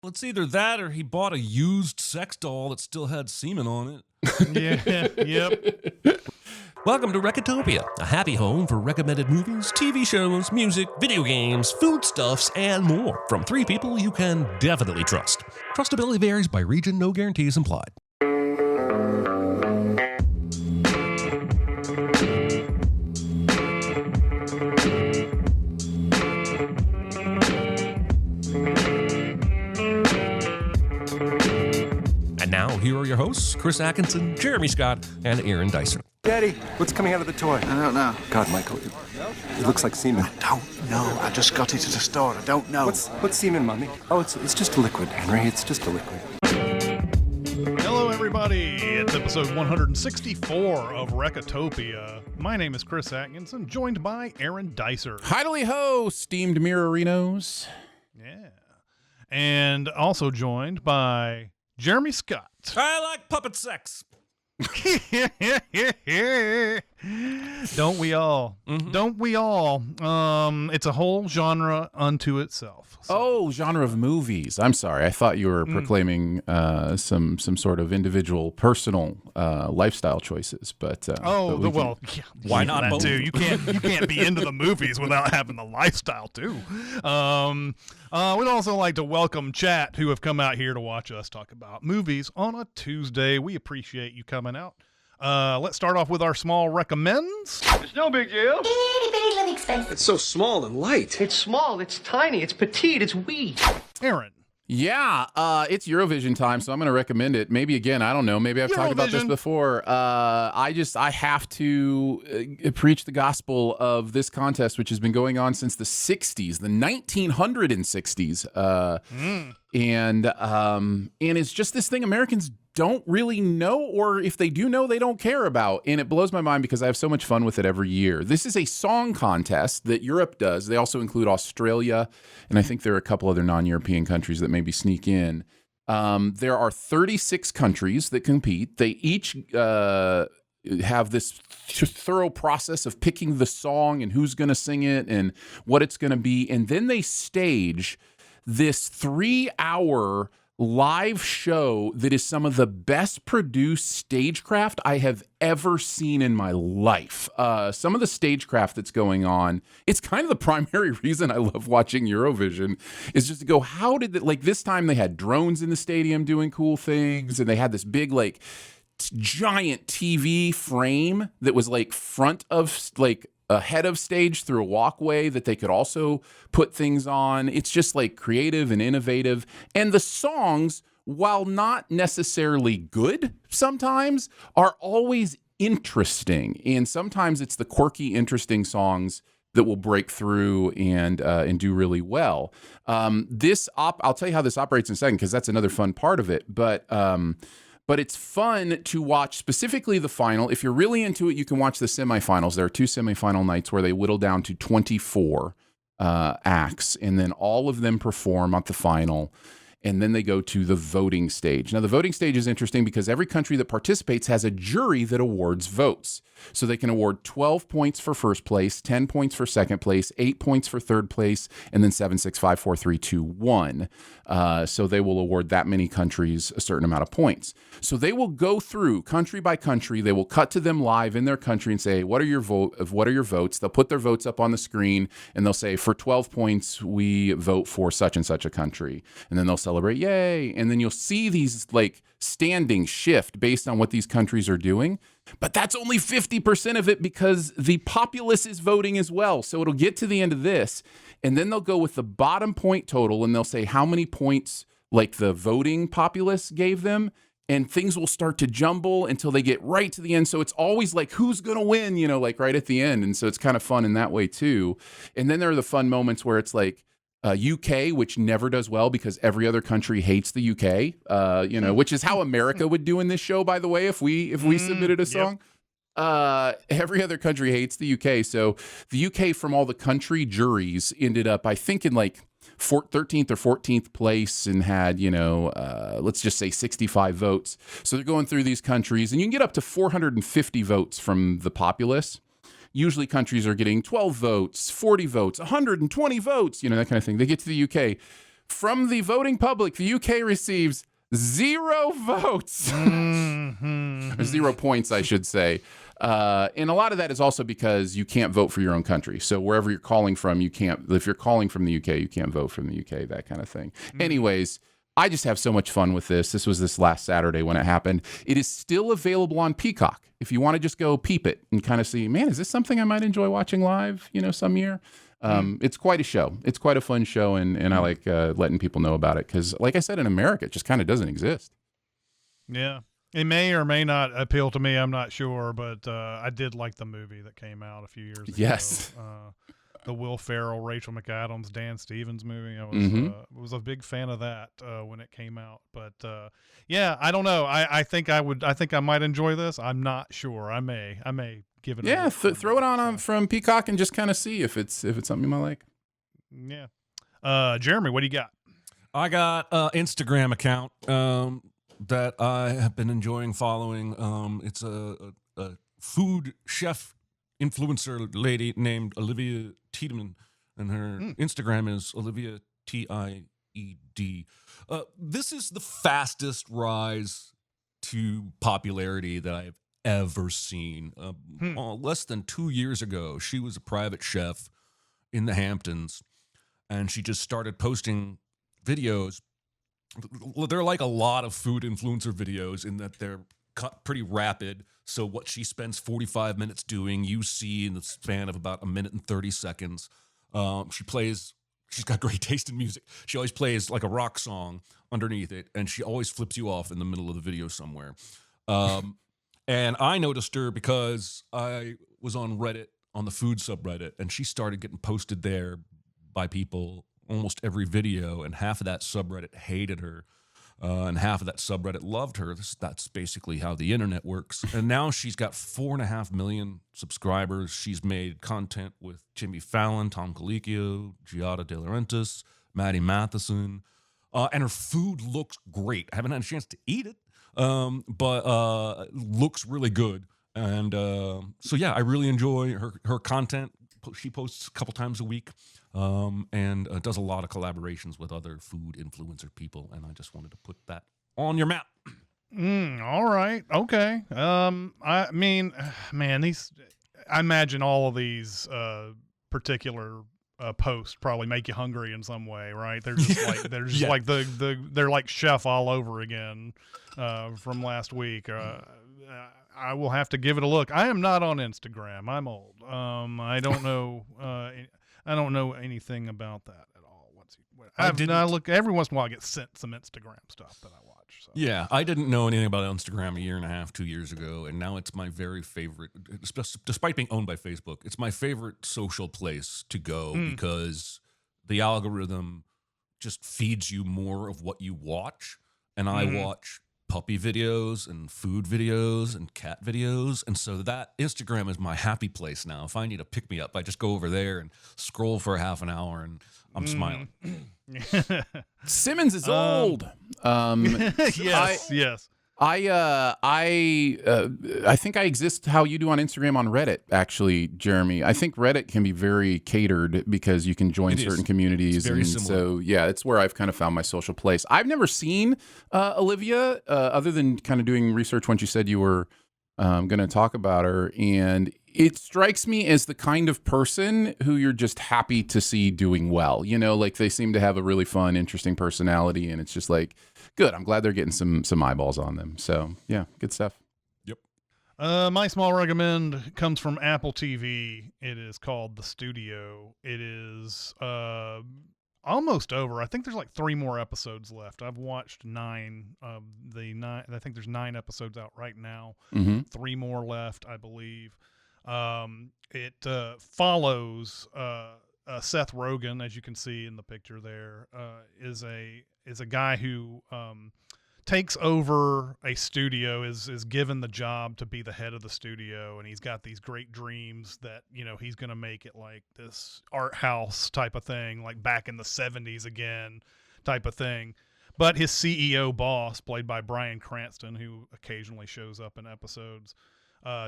It's either that or he bought a used sex doll that still had semen on it. Yep. Welcome to Recotopia, a happy home for recommended movies, TV shows, music, video games, foodstuffs, and more from three people you can definitely trust. Trustability varies by region, no guarantees implied. And now, here are your hosts, Chris Atkinson, Jeremy Scott, and Aaron Dicer. Daddy, what's coming out of the toy? I don't know. God, Michael, it looks like semen. I don't know. I just got it at the store. I don't know. What's semen, Mommy? Oh, it's just a liquid, Henry. It's just a liquid. Hello, everybody. It's episode 164 of Recotopia. My name is Chris Atkinson, joined by Aaron Dicer. Hidely ho, steamed mirrorinos. Yeah. And also joined by Jeremy Scott. I like puppet sex. Don't we all? Mm-hmm. Don't we all? It's a whole genre unto itself. So. Oh, genre of movies. I'm sorry. I thought you were proclaiming some sort of individual, personal lifestyle choices. But why not that both? too? You can't be into the movies without having the lifestyle too. We'd also like to welcome chat who have come out here to watch us talk about movies on a Tuesday. We appreciate you coming out. Let's start off with our small recommends. It's no big deal. Itty bitty living space. It's so small and light. It's small, it's tiny, it's petite, it's wee. Aaron. Yeah, it's Eurovision time, so I'm going to recommend it. Maybe again, I don't know. Maybe I've talked about this before. I have to preach the gospel of this contest, which has been going on since the 60s, the 1960s. And it's just this thing Americans don't really know, or if they do know, they don't care about. And it blows my mind because I have so much fun with it every year. This is a song contest that Europe does. They also include Australia, and I think there are a couple other non-European countries that maybe sneak in. There are 36 countries that compete. They each have this thorough process of picking the song and who's going to sing it and what it's going to be. And then they stage this 3-hour live show that is some of the best produced stagecraft I have ever seen in my life. Some of the stagecraft that's going on, it's kind of the primary reason I love watching Eurovision, is just to go, how did it, like this time they had drones in the stadium doing cool things, and they had this big like giant TV frame that was like front of like ahead of stage through a walkway that they could also put things on. It's just like creative and innovative. And the songs, while not necessarily good sometimes, are always interesting. And sometimes it's the quirky, interesting songs that will break through and do really well. I'll tell you how this operates in a second, because that's another fun part of it. But it's fun to watch, specifically the final. If you're really into it, you can watch the semifinals. There are 2 semifinal nights where they whittle down to 24 acts, and then all of them perform at the final, and then they go to the voting stage. Now, the voting stage is interesting because every country that participates has a jury that awards votes. So they can award 12 points for first place, 10 points for second place, 8 points for third place, and then 7, 6, 5, 4, 3, 2, 1. So they will award that many countries a certain amount of points. So they will go through country by country. They will cut to them live in their country and say, what are your votes? They'll put their votes up on the screen, and they'll say, for 12 points, we vote for such and such a country. And then they'll celebrate, yay. And then you'll see these like standings shift based on what these countries are doing. But that's only 50% of it because the populace is voting as well. So it'll get to the end of this, and then they'll go with the bottom point total, and they'll say how many points like the voting populace gave them, and things will start to jumble until they get right to the end. So it's always like, who's going to win, like right at the end. And so it's kind of fun in that way too. And then there are the fun moments where it's like, UK, which never does well because every other country hates the UK, which is how America would do in this show, by the way, if we submitted a song. Yep. Every other country hates the UK. So the UK from all the country juries ended up, I think, in like 13th or 14th place and had, let's just say 65 votes. So they're going through these countries, and you can get up to 450 votes from the populace. Usually countries are getting 12 votes, 40 votes, 120 votes, that kind of thing. They get to the UK, From the voting public, the UK receives 0 votes. Or 0 points, I should say. And a lot of that is also because you can't vote for your own country. So wherever you're calling from, you can't. If you're calling from the UK, you can't vote from the UK, that kind of thing. Anyways, I just have so much fun with this. This was this last Saturday when it happened. It is still available on Peacock. If you want to just go peep it and kind of see, man, is this something I might enjoy watching live, some year? It's quite a show. It's quite a fun show, and I like letting people know about it because, like I said, in America, it just kind of doesn't exist. Yeah. It may or may not appeal to me. I'm not sure, but I did like the movie that came out a few years ago. Yes. The Will Ferrell, Rachel McAdams, Dan Stevens movie. I was a big fan of that when it came out. But yeah, I don't know. I think I might enjoy this. I'm not sure. I may give it. Yeah, throw it on from Peacock and just kind of see if it's something you might like. Yeah. Jeremy, what do you got? I got an Instagram account that I have been enjoying following. It's a food chef influencer lady named Olivia Tiedemann, and her Instagram is Olivia Tied. This is the fastest rise to popularity that I've ever seen. Less than 2 years ago, she was a private chef in the Hamptons, and she just started posting videos. They're like a lot of food influencer videos in that they're cut pretty rapid. So what she spends 45 minutes doing, you see in the span of about 1 minute and 30 seconds. She's got great taste in music. She always plays like a rock song underneath it, and she always flips you off in the middle of the video somewhere. And I noticed her because I was on Reddit, on the food subreddit, and she started getting posted there by people almost every video, and half of that subreddit hated her, and half of that subreddit loved her. That's basically how the internet works. And now she's got 4.5 million subscribers. She's made content with Jimmy Fallon, Tom Colicchio, Giada De Laurentiis, Maddie Matheson, and her food looks great. I haven't had a chance to eat it, but looks really good. And so yeah, I really enjoy her content. She posts a couple times a week, and does a lot of collaborations with other food influencer people. And I just wanted to put that on your map. All right. Okay. I mean, man, I imagine all of these particular posts probably make you hungry in some way, right? They're just like they're like Chef all over again from last week. I will have to give it a look. I am not on Instagram. I'm old. I don't know. I don't know anything about that at all. I look every once in a while. I get sent some Instagram stuff that I watch. So. Yeah, I didn't know anything about Instagram a year and a half, 2 years ago, and now it's my very favorite. Despite being owned by Facebook, it's my favorite social place to go because the algorithm just feeds you more of what you watch, and I watch puppy videos and food videos and cat videos, and so that Instagram is my happy place now. If I need to pick me up, I just go over there and scroll for half an hour, and I'm smiling. Simmons is old. Yes. I think I exist how you do on Instagram on Reddit, actually, Jeremy. I think Reddit can be very catered because you can join certain communities. It's very similar. So, yeah, it's where I've kind of found my social place. I've never seen Olivia other than kind of doing research when you said you were going to talk about her. And it strikes me as the kind of person who you're just happy to see doing well. Like they seem to have a really fun, interesting personality. And it's just like, good. I'm glad they're getting some eyeballs on them. So, yeah, good stuff. Yep. My small recommend comes from Apple TV. It is called The Studio. It is almost over. I think there's like 3 more episodes left. I've watched 9 of the 9. I think there's 9 episodes out right now. 3 more left, I believe. It follows Seth Rogen, as you can see in the picture there, is a guy who takes over a studio, is given the job to be the head of the studio, and he's got these great dreams that he's going to make it like this art house type of thing, like back in the 70s again type of thing. But his CEO boss, played by Bryan Cranston, who occasionally shows up in episodes,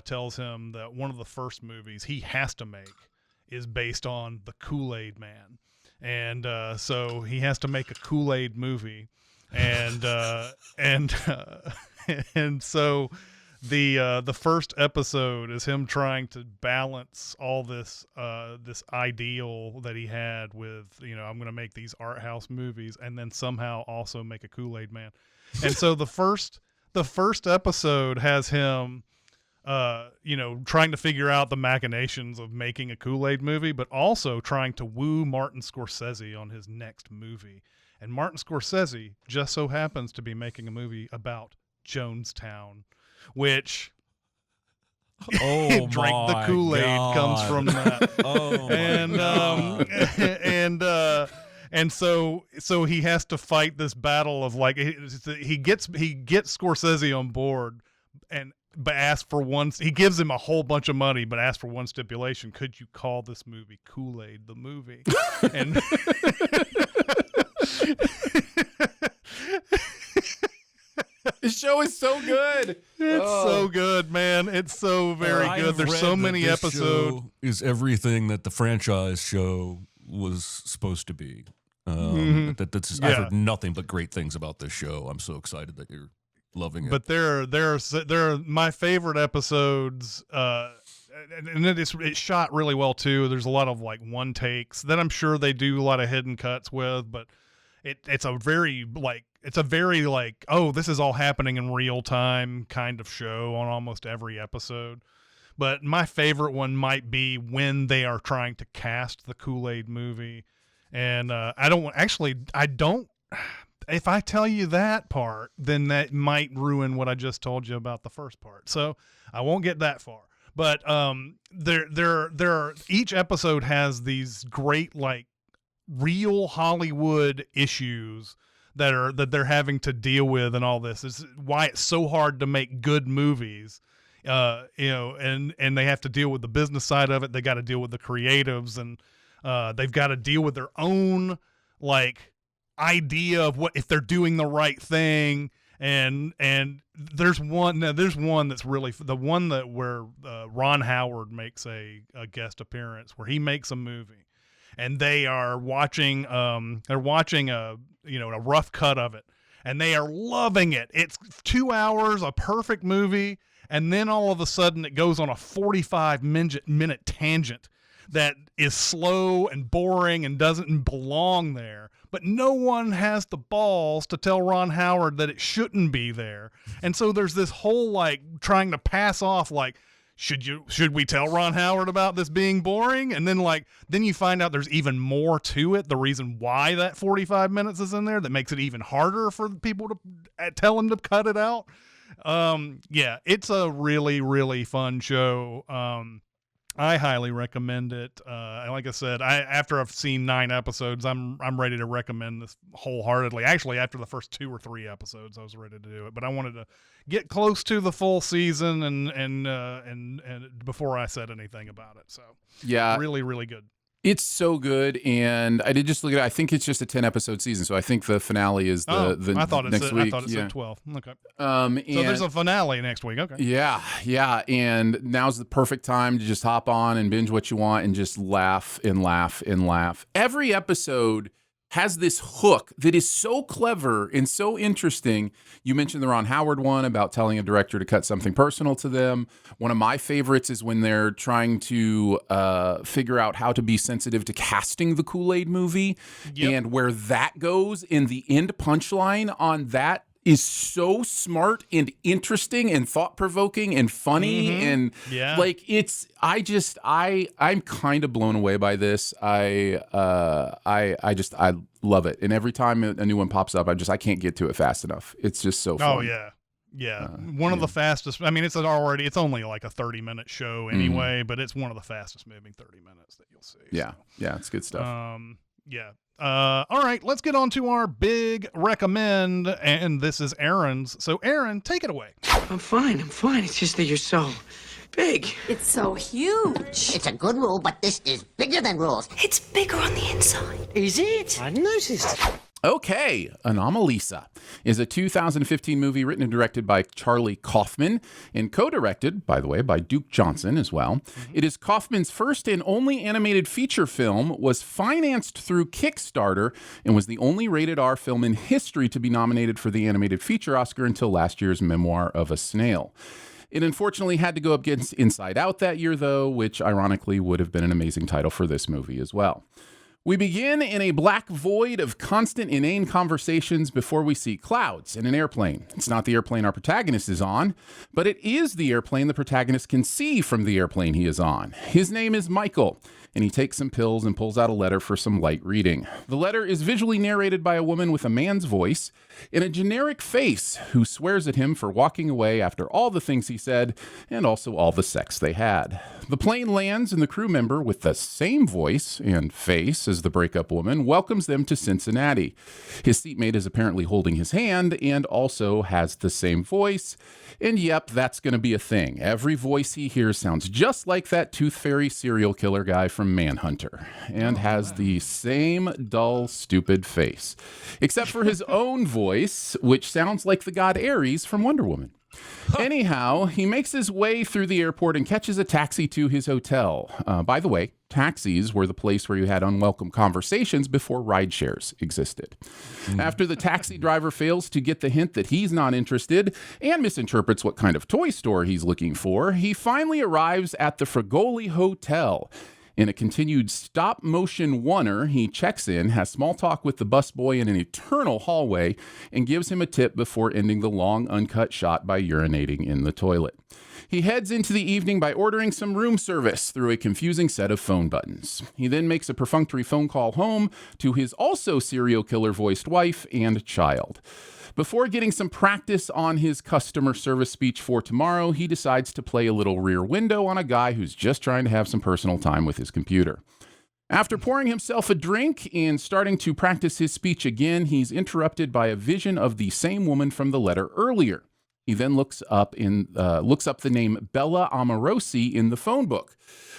tells him that one of the first movies he has to make is based on the Kool-Aid Man. and so he has to make a Kool-Aid movie, and and so the first episode is him trying to balance all this this ideal that he had with, I'm going to make these art house movies and then somehow also make a Kool-Aid Man. And so the first episode has him trying to figure out the machinations of making a Kool-Aid movie, but also trying to woo Martin Scorsese on his next movie. And Martin Scorsese just so happens to be making a movie about Jonestown, which drank the Kool-Aid comes from that. And so he has to fight this battle of like he gets Scorsese on board but asks for one. He gives him a whole bunch of money, but asks for one stipulation: could you call this movie Kool-Aid the movie? And This show is so good. It's so good, man. It's so very good. There's so many episodes. Is everything that the franchise show was supposed to be. I've heard nothing but great things about this show. I'm so excited that you're loving it. But there are my favorite episodes, and it's shot really well too. There's a lot of like one takes that I'm sure they do a lot of hidden cuts with, but it's a very oh, this is all happening in real time kind of show on almost every episode. But my favorite one might be when they are trying to cast the Kool-Aid movie. And if I tell you that part, then that might ruin what I just told you about the first part. So I won't get that far. But each episode has these great, like, real Hollywood issues that they're having to deal with, and all this is why it's so hard to make good movies. And they have to deal with the business side of it. They got to deal with the creatives, and they've got to deal with their own like idea of what if they're doing the right thing. And there's one that's really the one that where Ron Howard makes a guest appearance where he makes a movie, and they are watching a rough cut of it, and they are loving it. It's 2 hours, a perfect movie, and then all of a sudden it goes on a 45-minute tangent that is slow and boring and doesn't belong there. But no one has the balls to tell Ron Howard that it shouldn't be there. And so there's this whole like trying to pass off like, should we tell Ron Howard about this being boring? And then you find out there's even more to it. The reason why that 45 minutes is in there that makes it even harder for people to tell him to cut it out. It's a really, really fun show. I highly recommend it. Like I said, after I've seen 9 episodes, I'm ready to recommend this wholeheartedly. Actually, after the first 2 or 3 episodes, I was ready to do it, but I wanted to get close to the full season and before I said anything about it. So yeah, really, really good. It's so good, and I did just look at it. I think it's just a 10-episode season, so I think the finale is the next week. I thought it said 12. Okay. So there's a finale next week. Okay. Yeah, and now's the perfect time to just hop on and binge what you want and just laugh and laugh and laugh. Every episode has this hook that is so clever and so interesting. You mentioned the Ron Howard one about telling a director to cut something personal to them. One of my favorites is when they're trying to figure out how to be sensitive to casting the Kool-Aid movie, and where that goes in the end punchline on that is so smart and interesting and thought-provoking and funny. And like I'm kind of blown away by this. I love it. And every time a new one pops up, I can't get to it fast enough. It's just so fun. Oh yeah. One of the fastest. I mean, it's only like a 30-minute show anyway, but it's one of the fastest moving 30 minutes that you'll see. Yeah. Yeah. It's good stuff. All right, let's get on to our big recommend, and this is Aaron's. So Aaron, take it away. I'm fine. It's just that you're so big. It's so huge. It's a good rule, but this is bigger than rules. It's bigger on the inside. Is it? I noticed. Okay, Anomalisa is a 2015 movie written and directed by Charlie Kaufman and co-directed, by the way, by Duke Johnson as well. It is Kaufman's first and only animated feature film, was financed through Kickstarter, and was the only rated R film in history to be nominated for the Animated Feature Oscar until last year's Memoir of a Snail. It unfortunately had to go up against Inside Out that year, though, which ironically would have been an amazing title for this movie as well. We begin in a black void of constant inane conversations before we see clouds in an airplane. It's not the airplane our protagonist is on, but it is the airplane the protagonist can see from the airplane he is on. His name is Michael, and he takes some pills and pulls out a letter for some light reading. The letter is visually narrated by a woman with a man's voice and a generic face who swears at him for walking away after all the things he said and also all the sex they had. The plane lands and the crew member with the same voice and face as the breakup woman welcomes them to Cincinnati. His seatmate is apparently holding his hand and also has the same voice. And yep, that's going to be a thing. Every voice he hears sounds just like that Tooth Fairy serial killer guy from Manhunter and has the same dull, stupid face, except for his own voice, which sounds like the god Ares from Wonder Woman. Anyhow, he makes his way through the airport and catches a taxi to his hotel. By the way, taxis were the place where you had unwelcome conversations before ride shares existed. After the taxi driver fails to get the hint that he's not interested and misinterprets what kind of toy store he's looking for, he finally arrives at the Fragoli Hotel. In a continued stop-motion oneer, he checks in, has small talk with the busboy in an eternal hallway, and gives him a tip before ending the long, uncut shot by urinating in the toilet. He heads into the evening by ordering some room service through a confusing set of phone buttons. He then makes a perfunctory phone call home to his also serial killer-voiced wife and child. Before getting some practice on his customer service speech for tomorrow, he decides to play a little Rear Window on a guy who's just trying to have some personal time with his computer. After pouring himself a drink and starting to practice his speech again, he's interrupted by a vision of the same woman from the letter earlier. He then looks up the name Bella Amorosi in the phone book.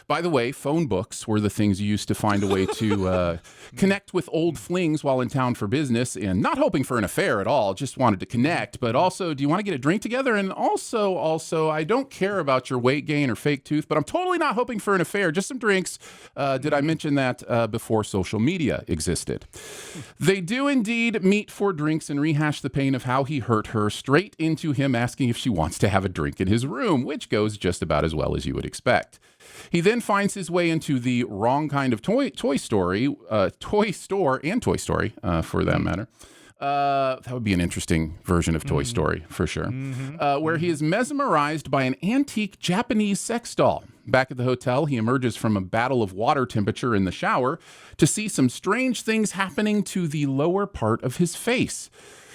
By the way, phone books were the things you used to find a way to connect with old flings while in town for business, and not hoping for an affair at all, just wanted to connect. But also, do you want to get a drink together? And also, I don't care about your weight gain or fake tooth, but I'm totally not hoping for an affair, just some drinks. Did I mention that before social media existed? They do indeed meet for drinks and rehash the pain of how he hurt her, straight into him asking if she wants to have a drink in his room, which goes just about as well as you would expect. He then finds his way into the wrong kind of toy store, and Toy Story, for that matter. That would be an interesting version of Toy Story, for sure. Where he is mesmerized by an antique Japanese sex doll. Back at the hotel, he emerges from a battle of water temperature in the shower to see some strange things happening to the lower part of his face.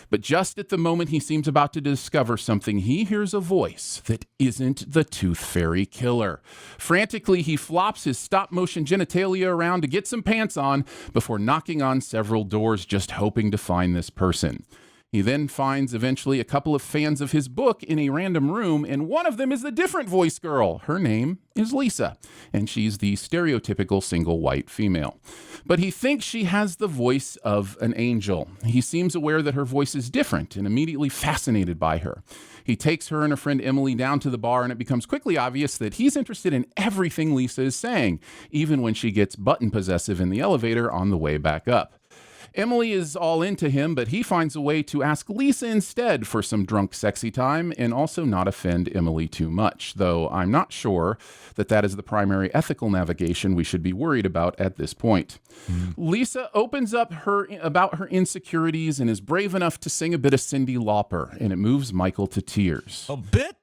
But just at the moment he seems about to discover something, he hears a voice that isn't the Tooth Fairy killer. Frantically, he flops his stop-motion genitalia around to get some pants on before knocking on several doors, just hoping to find this person. He then finds eventually a couple of fans of his book in a random room, and one of them is the different voice girl. Her name is Lisa, and she's the stereotypical single white female. But he thinks she has the voice of an angel. He seems aware that her voice is different and immediately fascinated by her. He takes her and her friend Emily down to the bar, and it becomes quickly obvious that he's interested in everything Lisa is saying, even when she gets button possessive in the elevator on the way back up. Emily is all into him, but he finds a way to ask Lisa instead for some drunk sexy time and also not offend Emily too much, though I'm not sure that that is the primary ethical navigation we should be worried about at this point. Lisa opens up about her insecurities and is brave enough to sing a bit of Cyndi Lauper, and it moves Michael to tears. A bit?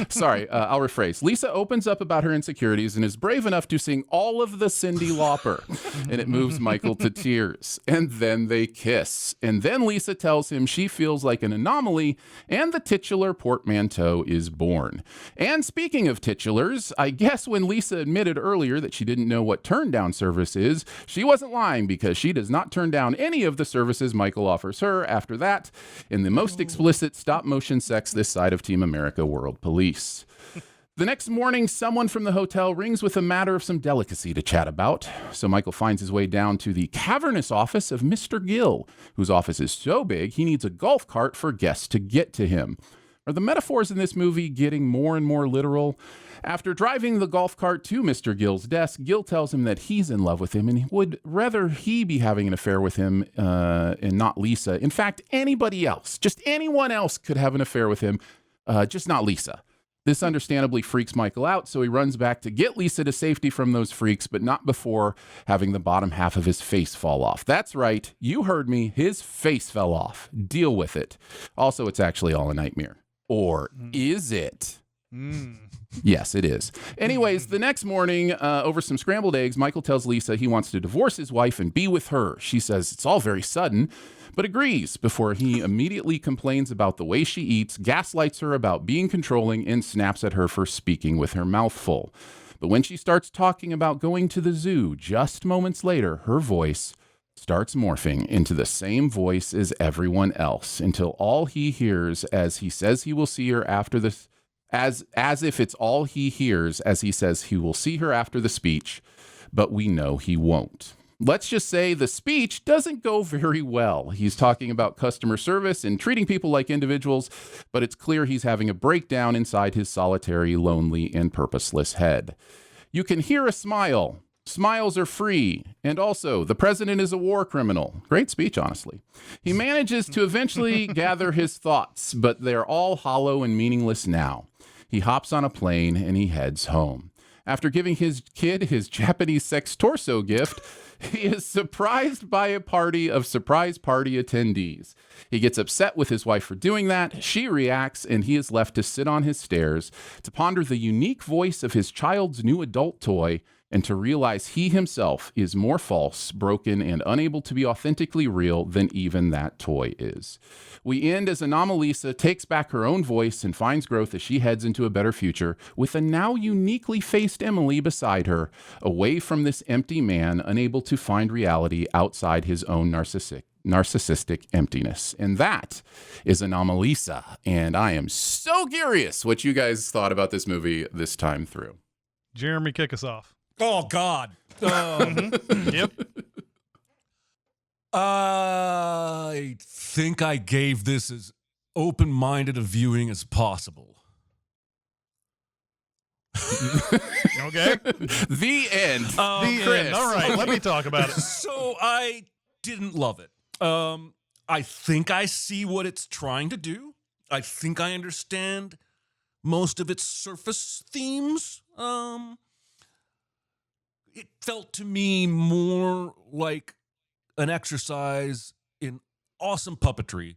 Sorry, I'll rephrase. Lisa opens up about her insecurities and is brave enough to sing all of the Cyndi Lauper, and it moves Michael to tears. And then they kiss. And then Lisa tells him she feels like an anomaly, and the titular portmanteau is born. And speaking of titulars, I guess when Lisa admitted earlier that she didn't know what turn-down service is, she wasn't lying, because she does not turn down any of the services Michael offers her after that in the most explicit stop-motion sex this side of Team America World Police. The next morning, someone from the hotel rings with a matter of some delicacy to chat about. So Michael finds his way down to the cavernous office of Mr. Gill, whose office is so big he needs a golf cart for guests to get to him. Are the metaphors in this movie getting more and more literal? After driving the golf cart to Mr. Gill's desk, Gill tells him that he's in love with him and would rather he be having an affair with him and not Lisa. In fact, anybody else, just anyone else could have an affair with him, just not Lisa. This understandably freaks Michael out, so he runs back to get Lisa to safety from those freaks, but not before having the bottom half of his face fall off. That's right, you heard me, his face fell off. Deal with it. Also, it's actually all a nightmare. Or is it? Yes, it is. Anyways, the next morning, over some scrambled eggs, Michael tells Lisa he wants to divorce his wife and be with her. She says it's all very sudden, but agrees before he immediately complains about the way she eats, gaslights her about being controlling, and snaps at her for speaking with her mouth full. But when she starts talking about going to the zoo, just moments later, her voice starts morphing into the same voice as everyone else until all he hears as he says he will see her after the as if it's all he hears as he says he will see her after the speech, but we know he won't. Let's just say the speech doesn't go very well. He's talking about customer service and treating people like individuals, but it's clear he's having a breakdown inside his solitary, lonely, and purposeless head. You can hear a smile. Smiles are free. And also, the president is a war criminal. Great speech, honestly. He manages to eventually gather his thoughts, but they're all hollow and meaningless now. He hops on a plane and he heads home. After giving his kid his Japanese sex torso gift, he is surprised by a party of surprise party attendees. He gets upset with his wife for doing that. She reacts, and he is left to sit on his stairs to ponder the unique voice of his child's new adult toy and to realize he himself is more false, broken, and unable to be authentically real than even that toy is. We end as Anomalisa takes back her own voice and finds growth as she heads into a better future with a now uniquely faced Emily beside her, away from this empty man, unable to find reality outside his own narcissistic emptiness. And that is Anomalisa. And I am so curious what you guys thought about this movie this time through. Jeremy, kick us off. Oh, God. Yep. I think I gave this as open-minded a viewing as possible. Okay. The end. The Chris. end. All right, let me talk about it. So I didn't love it. I think I see what it's trying to do. I think I understand most of its surface themes. It felt to me more like an exercise in awesome puppetry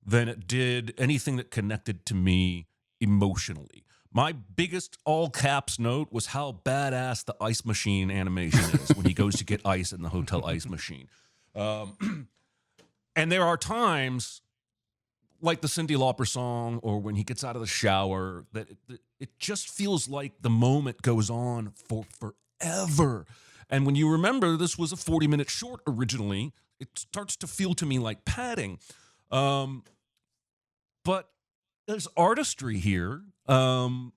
than it did anything that connected to me emotionally. My biggest all caps note was how badass the ice machine animation is when he goes to get ice in the hotel ice machine. And there are times, like the Cyndi Lauper song or when he gets out of the shower, that it just feels like the moment goes on for forever. And when you remember this was a 40-minute short originally, it starts to feel to me like padding. But there's artistry here. Again,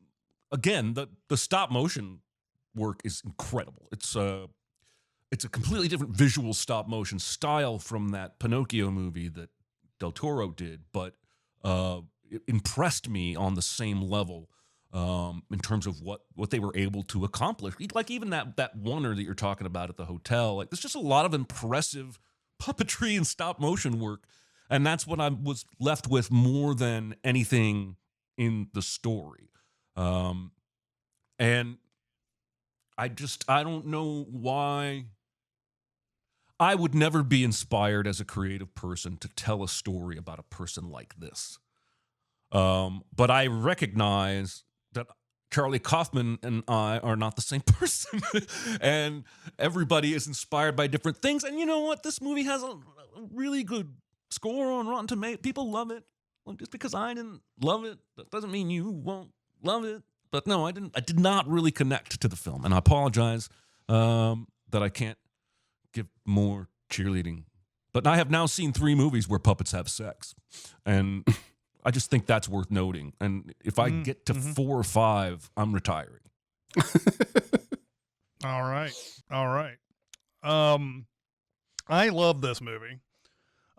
the stop motion work is incredible. It's a completely different visual stop motion style from that Pinocchio movie that Del Toro did, but it impressed me on the same level in terms of what they were able to accomplish. Like even that oneer that you're talking about at the hotel, like there's just a lot of impressive puppetry and stop motion work, and that's what I was left with more than anything in the story. And I don't know why. I would never be inspired as a creative person to tell a story about a person like this. But I recognize that Charlie Kaufman and I are not the same person. And everybody is inspired by different things. And you know what? This movie has a really good score on Rotten Tomatoes. People love it. Well, just because I didn't love it, that doesn't mean you won't love it. But no, I did not really connect to the film. And I apologize that I can't give more cheerleading. But I have now seen 3 movies where puppets have sex. And I just think that's worth noting. And if I get to 4 or 5, I'm retiring. All right. I love this movie.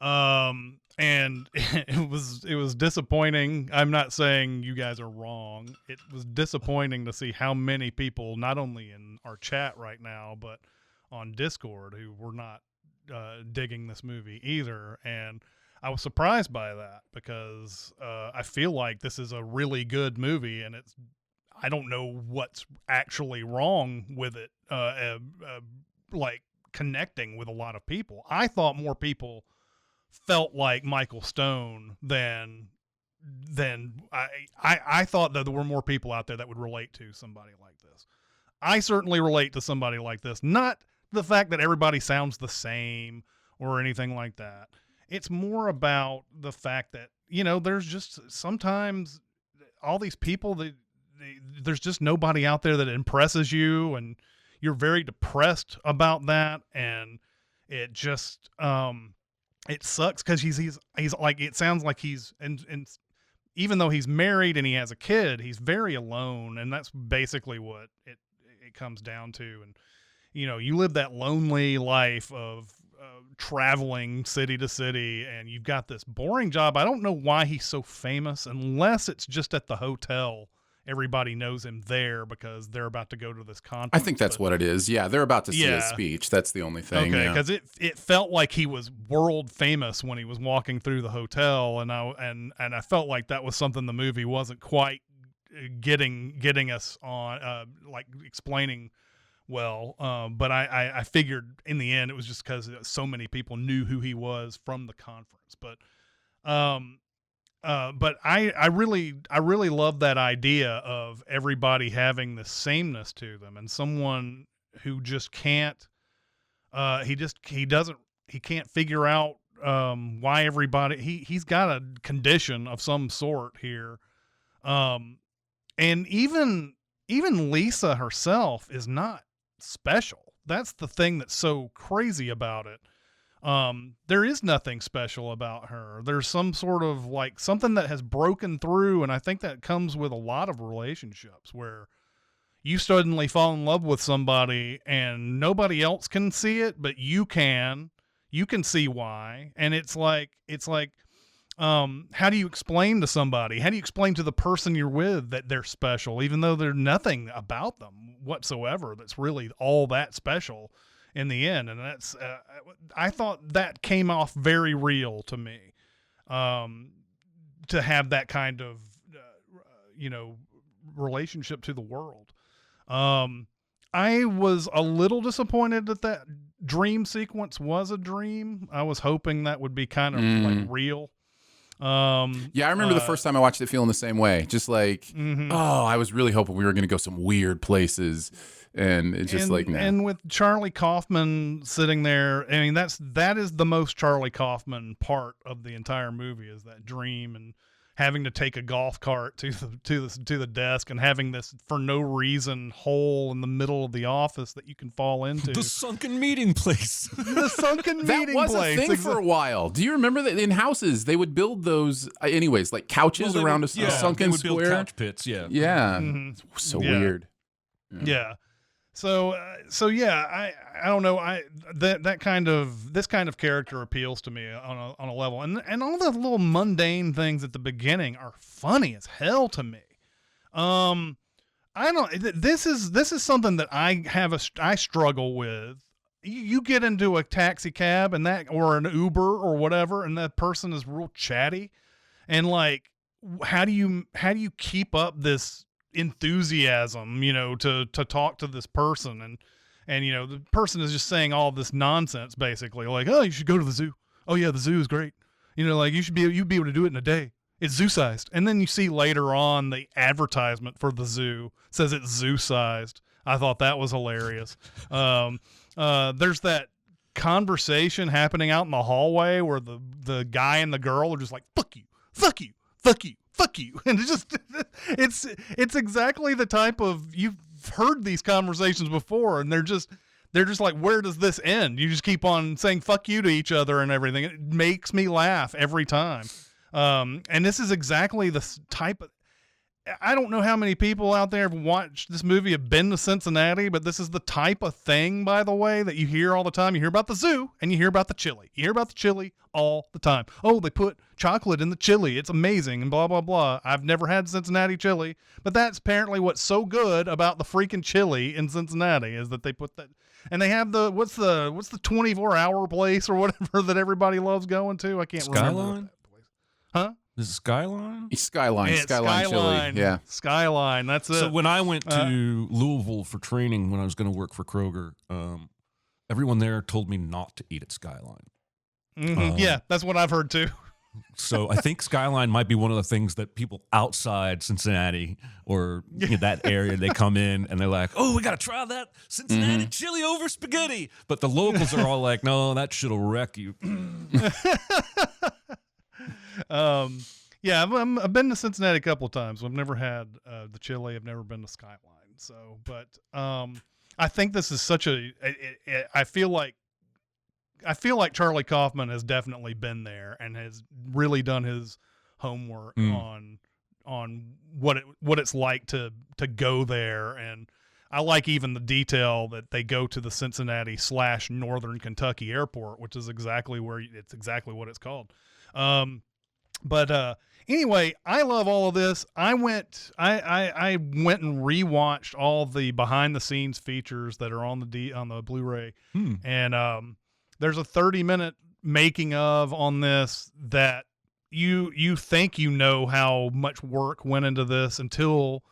And it was disappointing. I'm not saying you guys are wrong. It was disappointing to see how many people, not only in our chat right now, but on Discord, who were not digging this movie either. And I was surprised by that because I feel like this is a really good movie, and I don't know what's actually wrong with it, like connecting with a lot of people. I thought more people felt like Michael Stone than I thought that there were more people out there that would relate to somebody like this. I certainly relate to somebody like this. Not the fact that everybody sounds the same or anything like that. It's more about the fact that, there's just sometimes all these people that there's just nobody out there that impresses you, and you're very depressed about that. And it just, it sucks because he's like, it sounds like he's, and even though he's married and he has a kid, he's very alone. And that's basically what it comes down to. And, you live that lonely life of traveling city to city, and you've got this boring job. I don't know why he's so famous, unless it's just at the hotel. Everybody knows him there because they're about to go to this conference. I think that's what it is. Yeah, they're about to see his speech. That's the only thing. Okay, because it felt like he was world famous when he was walking through the hotel, and I felt like that was something the movie wasn't quite getting us on, like explaining well. But I figured in the end it was just because so many people knew who he was from the conference. But I really love that idea of everybody having the sameness to them, and someone who just can't, he can't figure out why everybody, he's got a condition of some sort here. And even Lisa herself is not special. That's the thing that's so crazy about it. There is nothing special about her. There's some sort of like something that has broken through. And I think that comes with a lot of relationships where you suddenly fall in love with somebody and nobody else can see it, but you can see why. And it's like, how do you explain to somebody? How do you explain to the person you're with that they're special, even though there's nothing about them whatsoever that's really all that special in the end? And that's, I thought that came off very real to me, to have that kind of, relationship to the world. I was a little disappointed that dream sequence was a dream. I was hoping that would be kind of like real. Yeah, I remember the first time I watched it feeling the same way. Just like, I was really hoping we were going to go some weird places. And it's just nah. And with Charlie Kaufman sitting there, I mean, that is the most Charlie Kaufman part of the entire movie, is that dream and having to take a golf cart to the desk and having this for no reason hole in the middle of the office that you can fall into. The sunken meeting place. The sunken meeting place. That was a thing for a while. Do you remember that in houses they would build those, anyways, like couches around a sunken square? Build couch pits. Yeah. Yeah. So weird. Yeah. So yeah, I don't know. This kind of character appeals to me on a level, and all the little mundane things at the beginning are funny as hell to me. This is something that I struggle with. You get into a taxi cab or an Uber or whatever, and that person is real chatty, and like, how do you keep up this enthusiasm, to talk to this person, and the person is just saying all this nonsense, basically like, oh, you should go to the zoo. Oh yeah, the zoo is great. Like you'd be able to do it in a day. It's zoo sized. And then you see later on the advertisement for the zoo says it's zoo sized. I thought that was hilarious. There's that conversation happening out in the hallway where the guy and the girl are just like, fuck you, fuck you, fuck you, fuck you. And it's exactly the type of, you've heard these conversations before, and they're just like, where does this end? You just keep on saying fuck you to each other and everything. It makes me laugh every time. And this is exactly the type of, I don't know how many people out there have watched this movie, have been to Cincinnati, but this is the type of thing, by the way, that you hear all the time. You hear about the zoo and you hear about the chili. You hear about the chili all the time. Oh, they put chocolate in the chili. It's amazing and blah, blah, blah. I've never had Cincinnati chili, but that's apparently what's so good about the freaking chili in Cincinnati is that they put that. And they have what's the 24-hour place or whatever that everybody loves going to? I can't remember. Skyline? Huh? This is Skyline? Skyline chili. Yeah. Skyline. That's it. So when I went to Louisville for training, when I was going to work for Kroger, everyone there told me not to eat at Skyline. Mm-hmm. Yeah, that's what I've heard too. So I think Skyline might be one of the things that people outside Cincinnati or that area, they come in and they're like, oh, we got to try that Cincinnati chili over spaghetti. But the locals are all like, no, that shit'll wreck you. Yeah, I've been to Cincinnati a couple of times. I've never had the chili. I've never been to Skyline. So, but I think this is such I feel like Charlie Kaufman has definitely been there and has really done his homework on what it's like to go there. And I like even the detail that they go to the Cincinnati / Northern Kentucky airport, which is exactly what it's called. But anyway, I love all of this. I went and rewatched all the behind the scenes features that are on the Blu-ray, and there's a 30-minute making of on this that you think you know how much work went into this until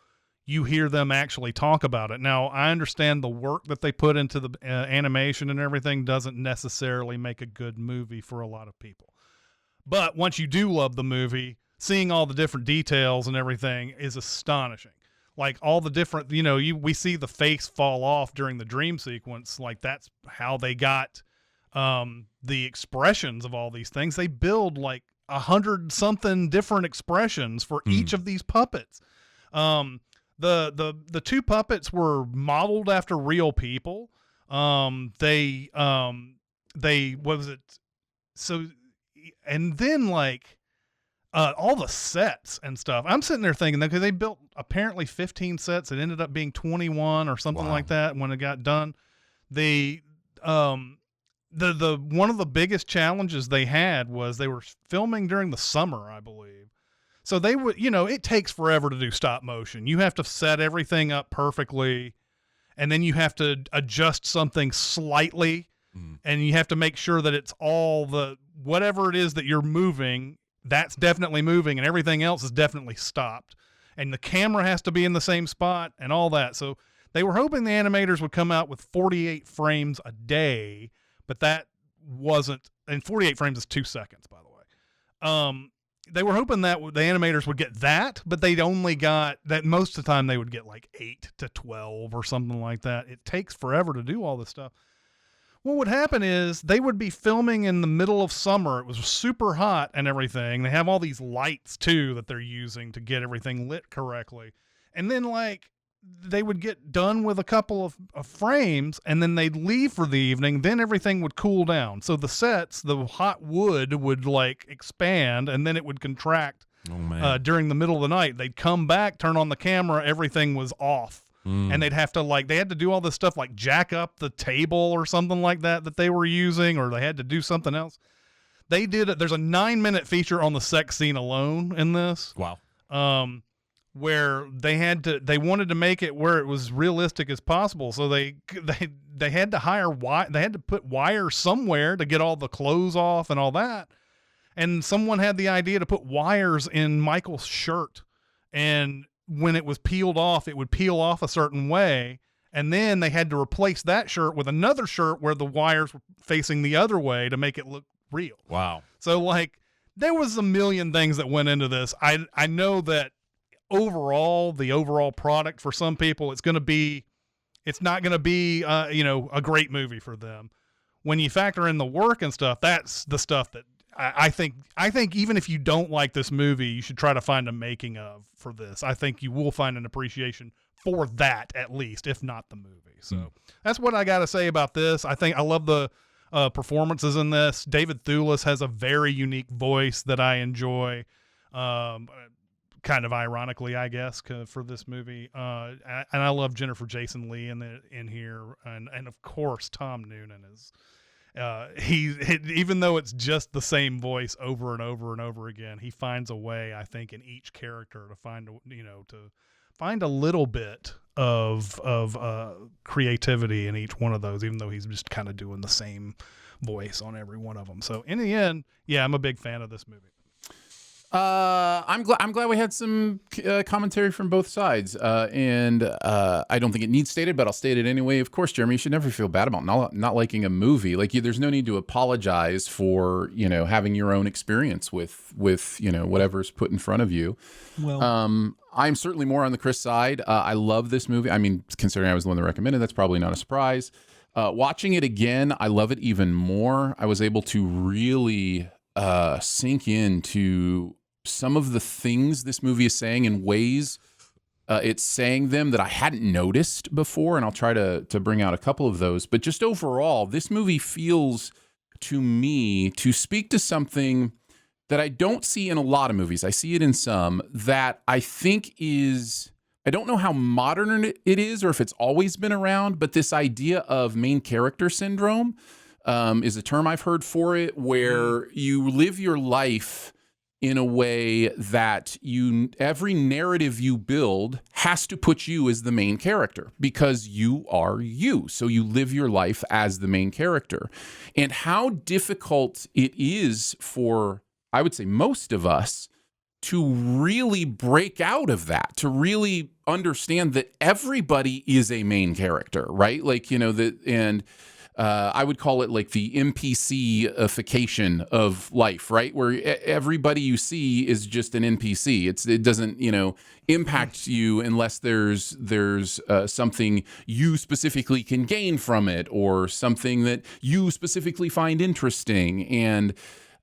you hear them actually talk about it. Now, I understand the work that they put into the animation and everything doesn't necessarily make a good movie for a lot of people. But once you do love the movie, seeing all the different details and everything is astonishing. Like all the different, we see the face fall off during the dream sequence. Like that's how they got the expressions of all these things. They build like 100-something different expressions for each of these puppets. The two puppets were modeled after real people. They what was it? So. And then like all the sets and stuff. I'm sitting there thinking that because they built apparently 15 sets, it ended up being 21 or something like that when it got done. The one of the biggest challenges they had was they were filming during the summer, I believe. So they would, it takes forever to do stop motion. You have to set everything up perfectly, and then you have to adjust something slightly. And you have to make sure that it's all whatever it is that you're moving, that's definitely moving and everything else is definitely stopped. And the camera has to be in the same spot and all that. So they were hoping the animators would come out with 48 frames a day, but that wasn't, and 48 frames is 2 seconds, by the way. They were hoping that the animators would get that, but they'd only got that. Most of the time they would get like 8 to 12 or something like that. It takes forever to do all this stuff. What would happen is they would be filming in the middle of summer. It was super hot and everything. They have all these lights too that they're using to get everything lit correctly. And then like they would get done with a couple of frames and then they'd leave for the evening. Then everything would cool down. So the sets, the hot wood would like expand and then it would contract during the middle of the night. They'd come back, turn on the camera. Everything was off. And they'd have to they had to do all this stuff like jack up the table or something like that they were using, or they had to do something else. They did it. There's a 9-minute feature on the sex scene alone in this. Wow. Where they wanted to make it where it was realistic as possible. So they had to they had to put wires somewhere to get all the clothes off and all that. And someone had the idea to put wires in Michael's shirt, and when it was peeled off, it would peel off a certain way. And then they had to replace that shirt with another shirt where the wires were facing the other way to make it look real. Wow. So like there was a million things that went into this. I know that overall, the overall product for some people, it's not going to be, a great movie for them. When you factor in the work and stuff, that's the stuff that I think even if you don't like this movie, you should try to find a making of for this. I think you will find an appreciation for that at least, if not the movie. So that's what I got to say about this. I love the performances in this. David Thewlis has a very unique voice that I enjoy. Kind of ironically, I guess, for this movie. And I love Jennifer Jason Leigh in here, and of course Tom Noonan is. Even though it's just the same voice over and over and over again, he finds a way, I think, in each character to find a little bit of creativity in each one of those, even though he's just kind of doing the same voice on every one of them. So in the end, yeah, I'm a big fan of this movie. I'm glad we had some commentary from both sides, and I don't think it needs stated, but I'll state it anyway. Of course, Jeremy, you should never feel bad about not liking a movie. Like, there's no need to apologize for having your own experience with whatever's put in front of you. Well, I'm certainly more on the Chris side. I love this movie. I mean, considering I was the one that recommended, that's probably not a surprise. Watching it again, I love it even more. I was able to really sink into some of the things this movie is saying in ways it's saying them that I hadn't noticed before, and I'll try to bring out a couple of those. But just overall, this movie feels to me to speak to something that I don't see in a lot of movies. I see it in some that I think is, I don't know how modern it is or if it's always been around, but this idea of main character syndrome is a term I've heard for it, where you live your life in a way that every narrative you build has to put you as the main character because you are you. So you live your life as the main character. And how difficult it is for, I would say, most of us to really break out of that, to really understand that everybody is a main character, right? Like, I would call it like the NPC-ification of life, right? Where everybody you see is just an NPC. It doesn't, impact you unless there's something you specifically can gain from it or something that you specifically find interesting. And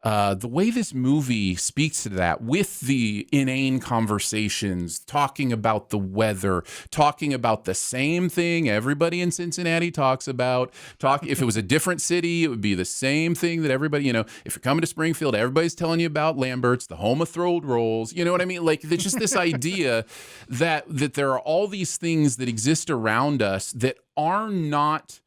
the way this movie speaks to that with the inane conversations, talking about the weather, talking about the same thing everybody in Cincinnati talks about. If it was a different city, it would be the same thing that everybody, if you're coming to Springfield, everybody's telling you about Lambert's, the home of throwed rolls. You know what I mean? Like, there's just this idea that there are all these things that exist around us that are not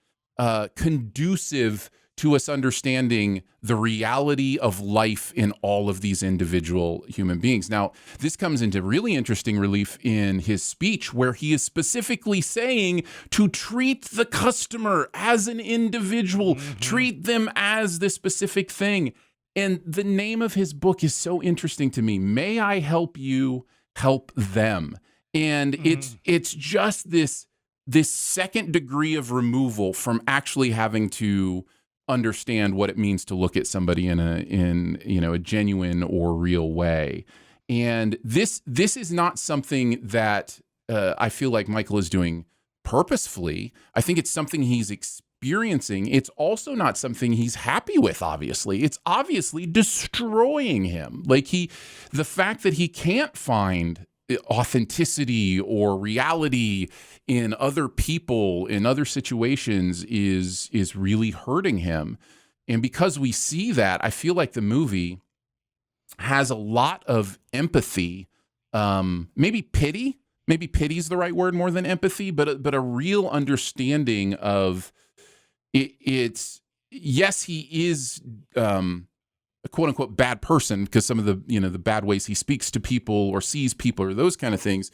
conducive to us understanding the reality of life in all of these individual human beings. Now, this comes into really interesting relief in his speech, where he is specifically saying to treat the customer as an individual, treat them as this specific thing. And the name of his book is so interesting to me. May I help you help them? And it's just this second degree of removal from actually having to understand what it means to look at somebody in a genuine or real way. And this is not something that I feel like Michael is doing purposefully. I think it's something he's experiencing. It's also not something he's happy with, obviously. It's obviously destroying him. Like, the fact that he can't find authenticity or reality in other people, in other situations, is really hurting him. And because we see that, I feel like the movie has a lot of empathy, maybe pity. Maybe pity is the right word more than empathy, but a real understanding of it. Yes, he is a quote unquote bad person because some of the the bad ways he speaks to people or sees people or those kind of things,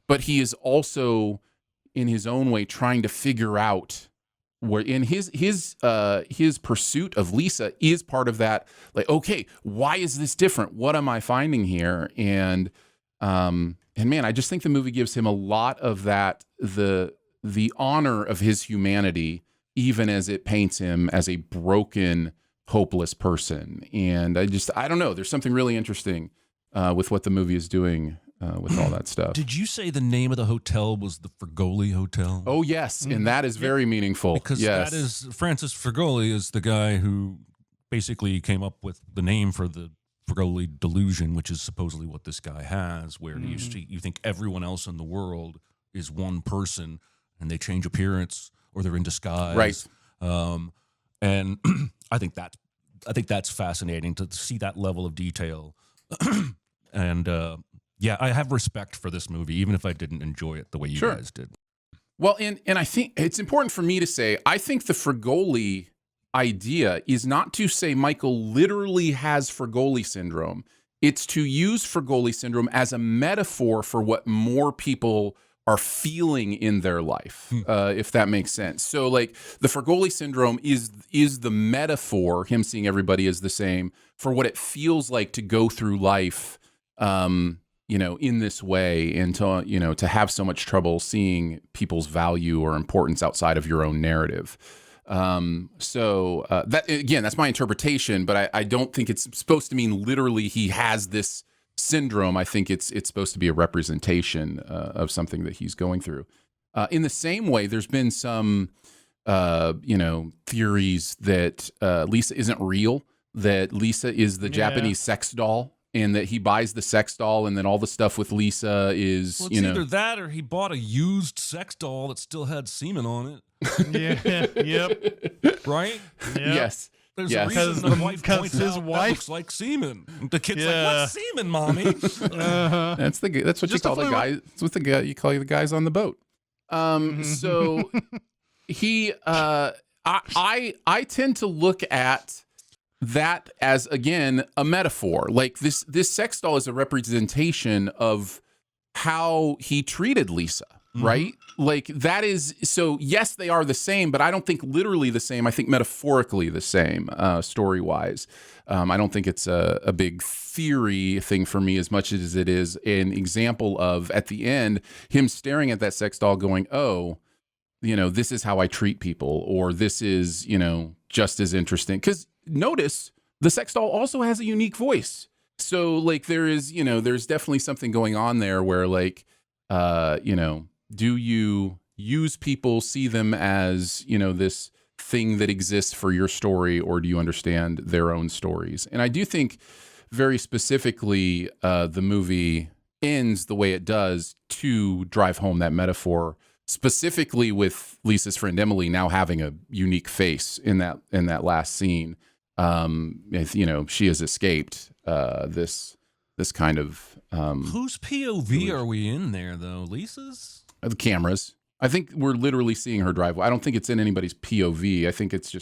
but he is also in his own way trying to figure out where in his pursuit of Lisa is part of that. Like, okay, why is this different? What am I finding here? And man, I just think the movie gives him a lot of that, the honor of his humanity, even as it paints him as a broken, hopeless person. And I don't know. There's something really interesting with what the movie is doing with all that stuff. Did you say the name of the hotel was the Frigoli Hotel? Oh, yes. And that is very meaningful. Because that is, Francis Frigoli is the guy who basically came up with the name for the Frigoli delusion, which is supposedly what this guy has, where you think everyone else in the world is one person and they change appearance or they're in disguise. Right. And I think that's fascinating to see that level of detail And yeah, I have respect for this movie, even if I didn't enjoy it the way you guys did. Well, and I think it's important for me to say, I think the Fragoli idea is not to say Michael literally has Fragoli syndrome. It's to use Fragoli syndrome as a metaphor for what more people are feeling in their life, if that makes sense. So, like, the Fragoli syndrome is the metaphor, him seeing everybody as the same, for what it feels like to go through life, in this way, and to have so much trouble seeing people's value or importance outside of your own narrative. That, again, that's my interpretation, but I don't think it's supposed to mean literally he has this syndrome. I think it's supposed to be a representation of something that he's going through. In the same way, there's been some, theories that Lisa isn't real, that Lisa is the Japanese sex doll, and that he buys the sex doll, and then all the stuff with Lisa is, well, it's either that or he bought a used sex doll that still had semen on it. Right? Yep. Yes. There's a reason the wife points out that looks like semen. The kid's like, "What's semen, mommy?" That's what you call the guy. That's what you call the guys on the boat. So he, I tend to look at that as, again, a metaphor. Like this sex doll is a representation of how he treated Lisa, right? Like that is, so yes, they are the same, but I don't think literally the same. I think metaphorically the same, story-wise. I don't think it's a big theory thing for me as much as it is an example of, at the end, him staring at that sex doll going, oh, this is how I treat people, or this is, just as interesting. Because notice the sex doll also has a unique voice. So like there's definitely something going on there where like, do you use people, see them as, this thing that exists for your story, or do you understand their own stories? And I do think very specifically the movie ends the way it does to drive home that metaphor, specifically with Lisa's friend Emily now having a unique face in that last scene. She has escaped this kind of whose POV are we in there though? Lisa's? The cameras. I think we're literally seeing her drive. I don't think it's in anybody's POV. I think it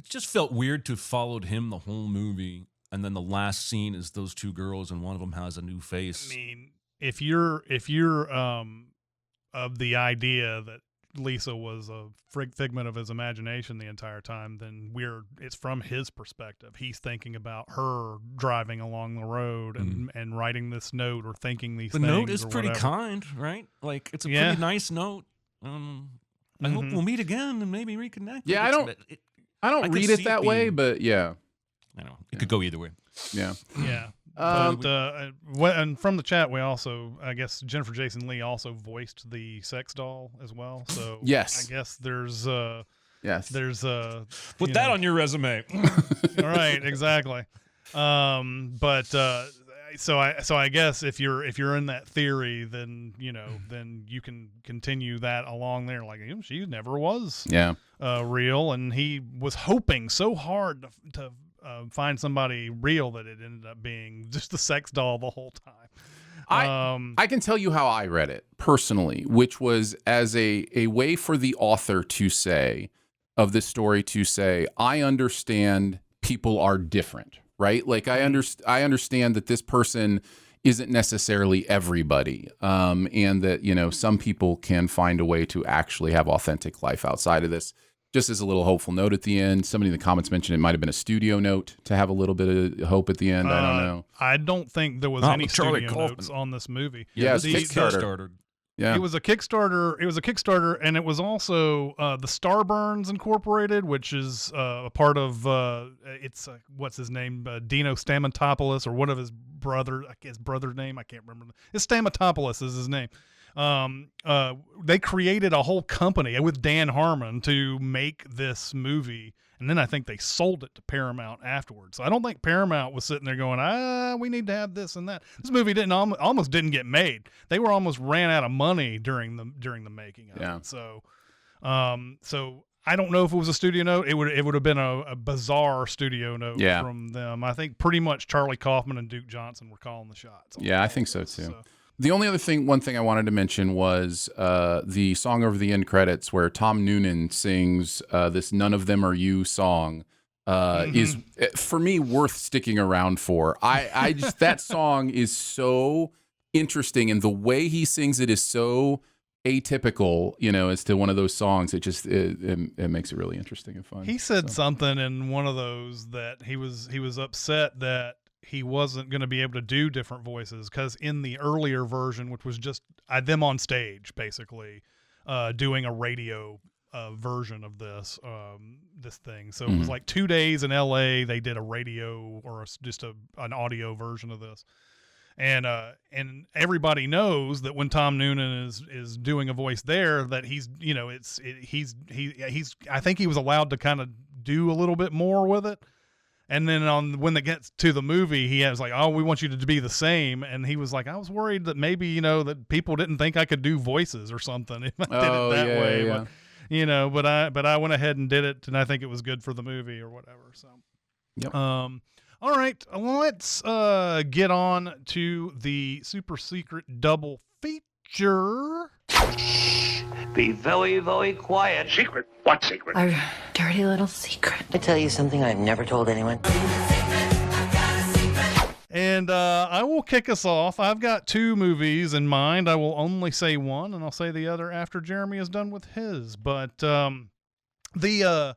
just felt weird to have followed him the whole movie, and then the last scene is those two girls, and one of them has a new face. I mean, if you're of the idea that Lisa was a figment of his imagination the entire time, then it's from his perspective. He's thinking about her driving along the road and writing this note or thinking these things. The note is pretty whatever. Kind, right? Like, it's a pretty nice note. I hope we'll meet again and maybe reconnect. Yeah, I don't read it that way, but yeah. I know. It could go either way. Yeah. Yeah. And from the chat, we also, I guess Jennifer Jason Leigh also voiced the sex doll as well. So yes, I guess there's put that on your resume. Right, exactly. So I guess if you're in that theory, then then you can continue that along there. Like, she never was real, and he was hoping so hard to find somebody real that it ended up being just the sex doll the whole time. I can tell you how I read it personally, which was as a way for the author to say, of this story, to say, I understand people are different, right? Like I understand that this person isn't necessarily everybody, and that, some people can find a way to actually have authentic life outside of this. Just as a little hopeful note at the end, somebody in the comments mentioned it might have been a studio note to have a little bit of hope at the end. I don't know. I don't think there was any studio notes on this movie. Yeah, it was Kickstarter. Yeah, it was a Kickstarter, and it was also the Starburns Incorporated, which is a part of what's his name, Dino Stamatopoulos, or one of his brother's name. I can't remember. It's Stamatopoulos is his name. They created a whole company with Dan Harmon to make this movie, and then I think they sold it to Paramount afterwards. So I don't think Paramount was sitting there going, we need to have this and that. This movie almost didn't get made. They were almost ran out of money during the making of it. So I don't know if it was a studio note. It would have been a bizarre studio note from them. I think pretty much Charlie Kaufman and Duke Johnson were calling the shots. Yeah, I think so too. The only other one thing I wanted to mention was the song over the end credits where Tom Noonan sings this "None of Them Are You" song. Is for me worth sticking around for. I just that song is so interesting, and the way he sings it is so atypical, as to one of those songs. It just it makes it really interesting and fun. He said something in one of those that he was upset that he wasn't going to be able to do different voices, because in the earlier version, which was just them on stage basically doing a radio version of this thing. So it was like 2 days in LA, they did a radio or just an audio version of this. And everybody knows that when Tom Noonan is doing a voice there, that he's I think he was allowed to kind of do a little bit more with it. And then when it gets to the movie, he was like, "Oh, we want you to be the same." And he was like, "I was worried that maybe that people didn't think I could do voices or something if I did it that way." Yeah. But I went ahead and did it, and I think it was good for the movie or whatever. So, yep. All right, let's get on to the super secret double feature. Be very, very quiet. Secret? What secret? Our dirty little secret. I tell you something I've never told anyone. And I will kick us off. I've got 2 movies in mind. I will only say one, and I'll say the other after Jeremy is done with his. But the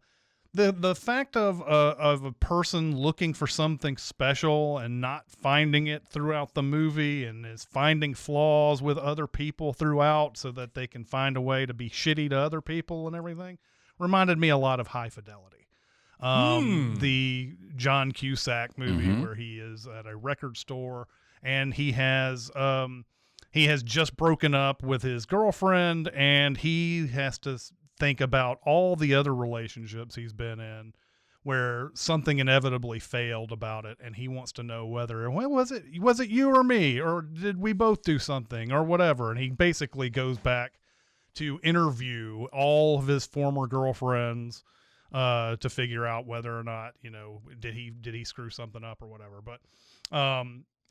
fact of a person looking for something special and not finding it throughout the movie, and is finding flaws with other people throughout so that they can find a way to be shitty to other people and everything, reminded me a lot of High Fidelity. The John Cusack movie where he is at a record store and he has just broken up with his girlfriend, and he has to think about all the other relationships he's been in where something inevitably failed about it, and he wants to know whether was it you or me, or did we both do something or whatever. And he basically goes back to interview all of his former girlfriends to figure out whether or not did he screw something up or whatever. But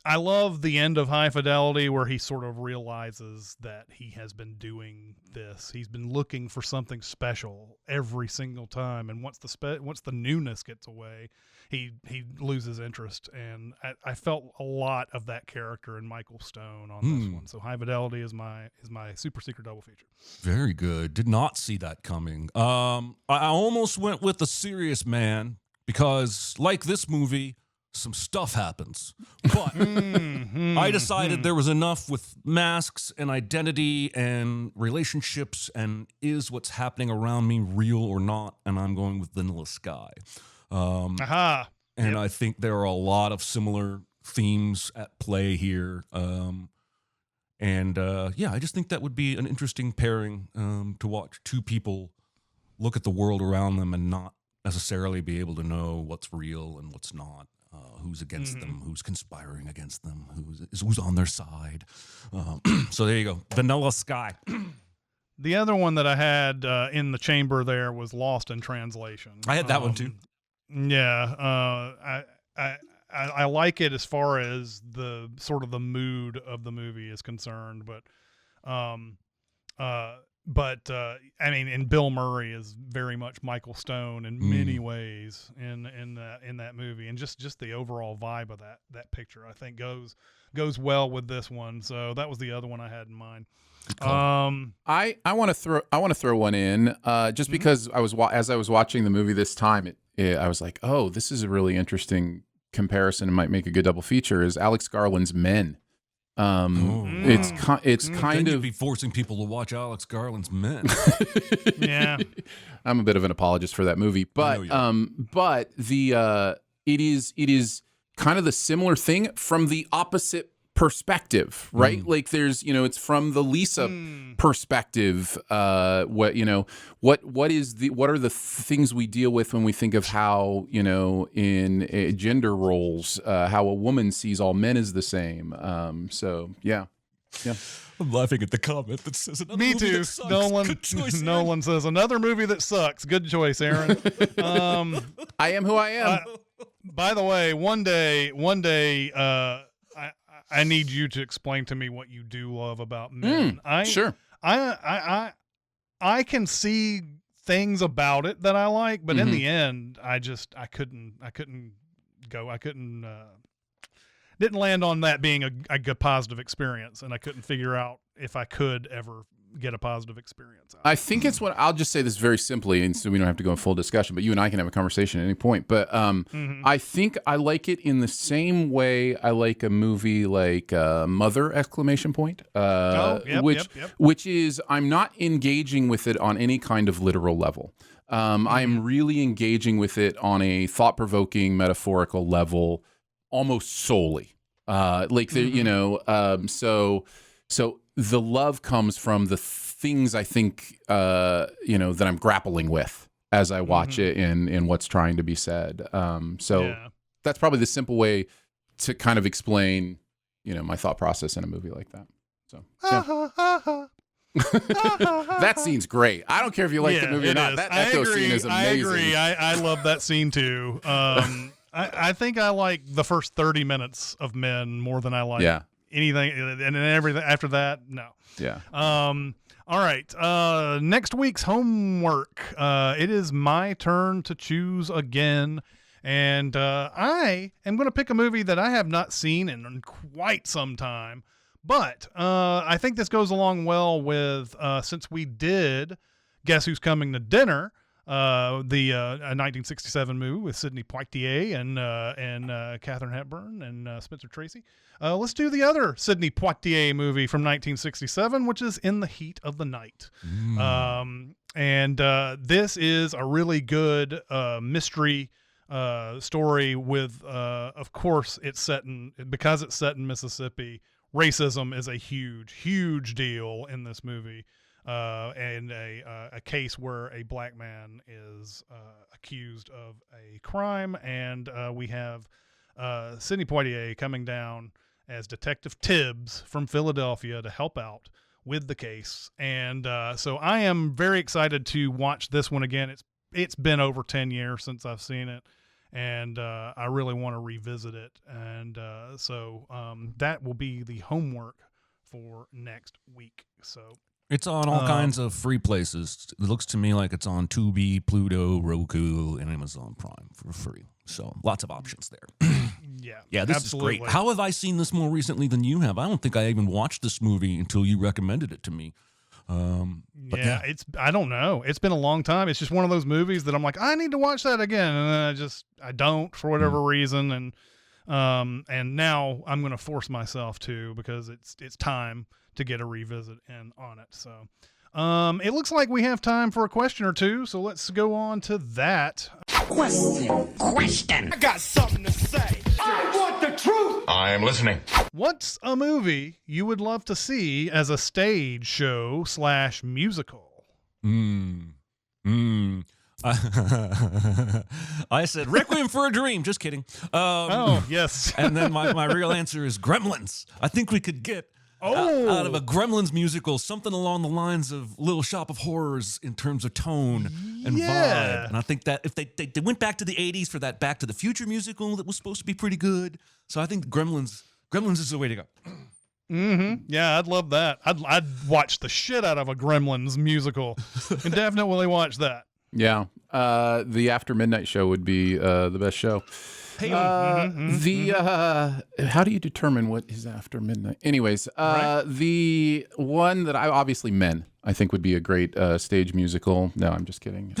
I love the end of High Fidelity where he sort of realizes that he has been doing this. He's been looking for something special every single time, and once the newness gets away, he loses interest. And I felt a lot of that character in Michael Stone on this one. So High Fidelity is my super secret double feature. Very good. Did not see that coming. I almost went with The Serious Man because, like this movie, some stuff happens, but I decided there was enough with masks and identity and relationships and is what's happening around me real or not, and I'm going with Vanilla Sky. And I think there are a lot of similar themes at play here. I just think that would be an interesting pairing to watch 2 people look at the world around them and not necessarily be able to know what's real and what's not. Who's against them, who's conspiring against them, who's on their side. So there you go. Vanilla Sky. The other one that I had in the chamber there was Lost in Translation. I had that one too. Yeah. I like it as far as the sort of the mood of the movie is concerned, but I mean, and Bill Murray is very much Michael Stone in many ways in that movie, and just the overall vibe of that picture, I think goes well with this one. So that was the other one I had in mind. I want to throw one in just because as I was watching the movie this time, I was like, oh, this is a really interesting comparison and might make a good double feature. Is Alex Garland's Men. It's kind of be forcing people to watch Alex Garland's Men. Yeah, I'm a bit of an apologist for that movie, but it is kind of the similar thing from the opposite perspective, right? Like there's it's from the Lisa perspective. What are the things we deal with when we think of how in gender roles how a woman sees all men as the same. So yeah. Yeah. I'm laughing at the comment that says another Me movie too. that sucks. Nolan, Good choice, Aaron. Nolan says another movie that sucks. Good choice, Aaron. I am who I am. By the way, one day, I need you to explain to me what you do love about men. Sure. I can see things about it that I like, but in the end, I couldn't didn't land on that being a good positive experience, and I couldn't figure out if I could ever get a positive experience out of it. I think it's what I'll just say this very simply, and so we don't have to go in full discussion, but you and I can have a conversation at any point. But I think I like it in the same way I like a movie like Mother! Exclamation point, which is I'm not engaging with it on any kind of literal level. I am really engaging with it on a thought-provoking, metaphorical level, almost solely. So the love comes from the things I think, that I'm grappling with as I watch it and what's trying to be said. That's probably the simple way to kind of explain, my thought process in a movie like that. So that scene's great. I don't care if you like the movie or not. That Echo scene is amazing. I agree. I love that scene too. I think I like the first 30 minutes of Men more than I like anything, and then everything after that, no. Yeah. All right. Next week's homework. It is my turn to choose again, and I am going to pick a movie that I have not seen in quite some time, but I think this goes along well with since we did Guess Who's Coming to Dinner. The 1967 movie with Sidney Poitier and Katharine Hepburn and Spencer Tracy. Let's do the other Sidney Poitier movie from 1967, which is In the Heat of the Night. This is a really good mystery story with, of course, because it's set in Mississippi. Racism is a huge deal in this movie. And a case where a black man is accused of a crime, and we have Sidney Poitier coming down as Detective Tibbs from Philadelphia to help out with the case. And so I am very excited to watch this one again. It's been over 10 years since I've seen it, and I really want to revisit it. And so that will be the homework for next week. So it's on all kinds of free places. It looks to me like it's on Tubi, Pluto, Roku, and Amazon Prime for free. So lots of options there. Yeah, this absolutely. is great. How have I seen this more recently than you have? I don't think I even watched this movie until you recommended it to me. I don't know. It's been a long time. It's just one of those movies that I'm like, I need to watch that again, and then I don't for whatever reason, and now I'm going to force myself to because it's time to get a revisit on it. So it looks like we have time for a question or two, so let's go on to that. Question. I got something to say. I want the truth. I am listening. What's a movie you would love to see as a stage show / musical? I said Requiem for a Dream. Just kidding. Yes. And then my real answer is Gremlins. I think we could get out of a Gremlins musical something along the lines of Little Shop of Horrors in terms of tone and vibe. And I think that if they went back to the 80s for that Back to the Future musical that was supposed to be pretty good. So I think Gremlins is the way to go. Yeah, I'd love that. I'd watch the shit out of a Gremlins musical and definitely watch that. Yeah. The After Midnight show would be the best show. How do you determine what is after midnight? Anyways, the one that obviously Men, I think would be a great stage musical. No, I'm just kidding.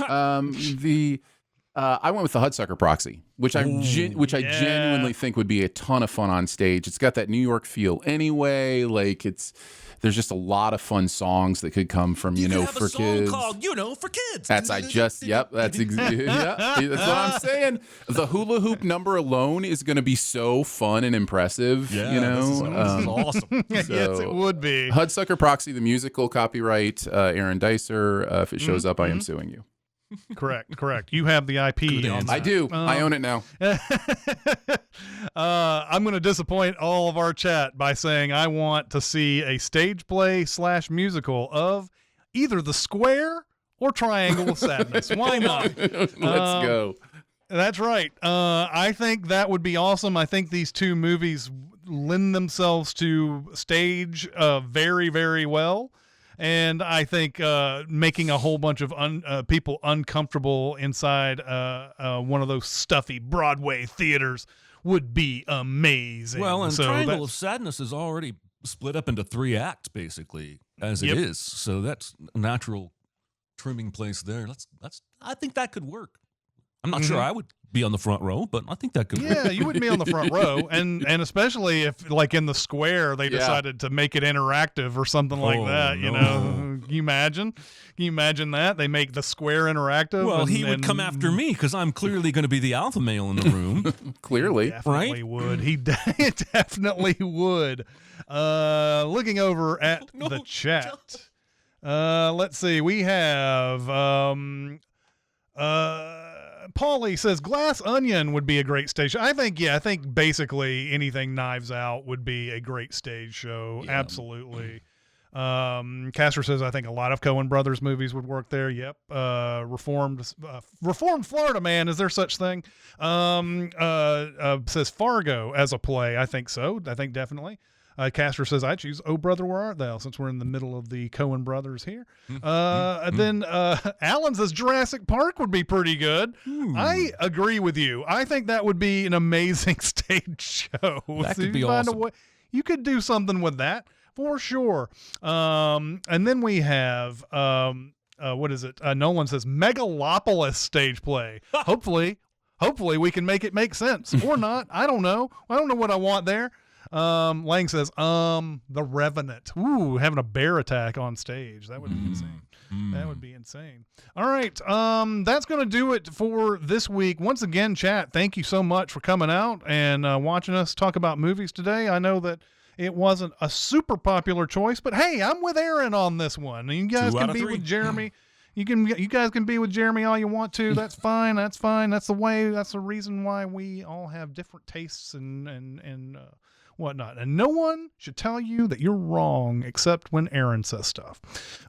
I went with the Hudsucker Proxy, which I genuinely think would be a ton of fun on stage. It's got that New York feel anyway. Like there's just a lot of fun songs that could come from, for kids. Called, for kids. That's that's what I'm saying. The hula hoop number alone is going to be so fun and impressive. Yeah, this is awesome. Yes, it would be. Hudsucker Proxy, the musical, copyright Aaron Dicer. If it shows up, I am suing you. Correct. You have the IP Good on answer. that. I do. I own it now. I'm going to disappoint all of our chat by saying I want to see a stage play / musical of either The Square or Triangle of Sadness. Why not? Let's go. That's right. I think that would be awesome. I think these two movies lend themselves to stage very, very well. And I think making a whole bunch of people uncomfortable inside one of those stuffy Broadway theaters would be amazing. Well, and so Triangle of Sadness is already split up into 3 acts, basically, as it is. So that's a natural trimming place there. I think that could work. I'm not sure I would be on the front row, but I think that could work. Yeah, you wouldn't be on the front row, and especially if, like in the Square, they decided to make it interactive or something like that. You know, can you imagine? Can you imagine that they make the Square interactive? Well, he would come after me because I'm clearly going to be the alpha male in the room. Clearly, definitely would. He definitely would. Looking over at the chat, let's see. We have Paulie says Glass Onion would be a great stage show. I think basically anything Knives Out would be a great stage show. Yeah. Absolutely. Castor says I think a lot of Coen Brothers movies would work there. Yep. Reformed Florida Man, is there such thing? Says Fargo as a play. I think so. I think definitely. Castor says, I choose Oh Brother, Where Art Thou, since we're in the middle of the Coen brothers here. And then Alan says Jurassic Park would be pretty good. I agree with you. I think that would be an amazing stage show. That could be awesome. You could do something with that for sure. And then we have, what is it? Nolan says Megalopolis stage play. Hopefully we can make it make sense or not. I don't know. I don't know what I want there. Lang says, The Revenant. Ooh, having a bear attack on stage. That would be insane. That would be insane. All right. That's going to do it for this week. Once again, chat, thank you so much for coming out and watching us talk about movies today. I know that it wasn't a super popular choice, but hey, I'm with Aaron on this one. You guys can be with Jeremy. You guys can be with Jeremy all you want to. That's fine. That's fine. That's the way. That's the reason why we all have different tastes and whatnot, and no one should tell you that you're wrong except when Aaron says stuff.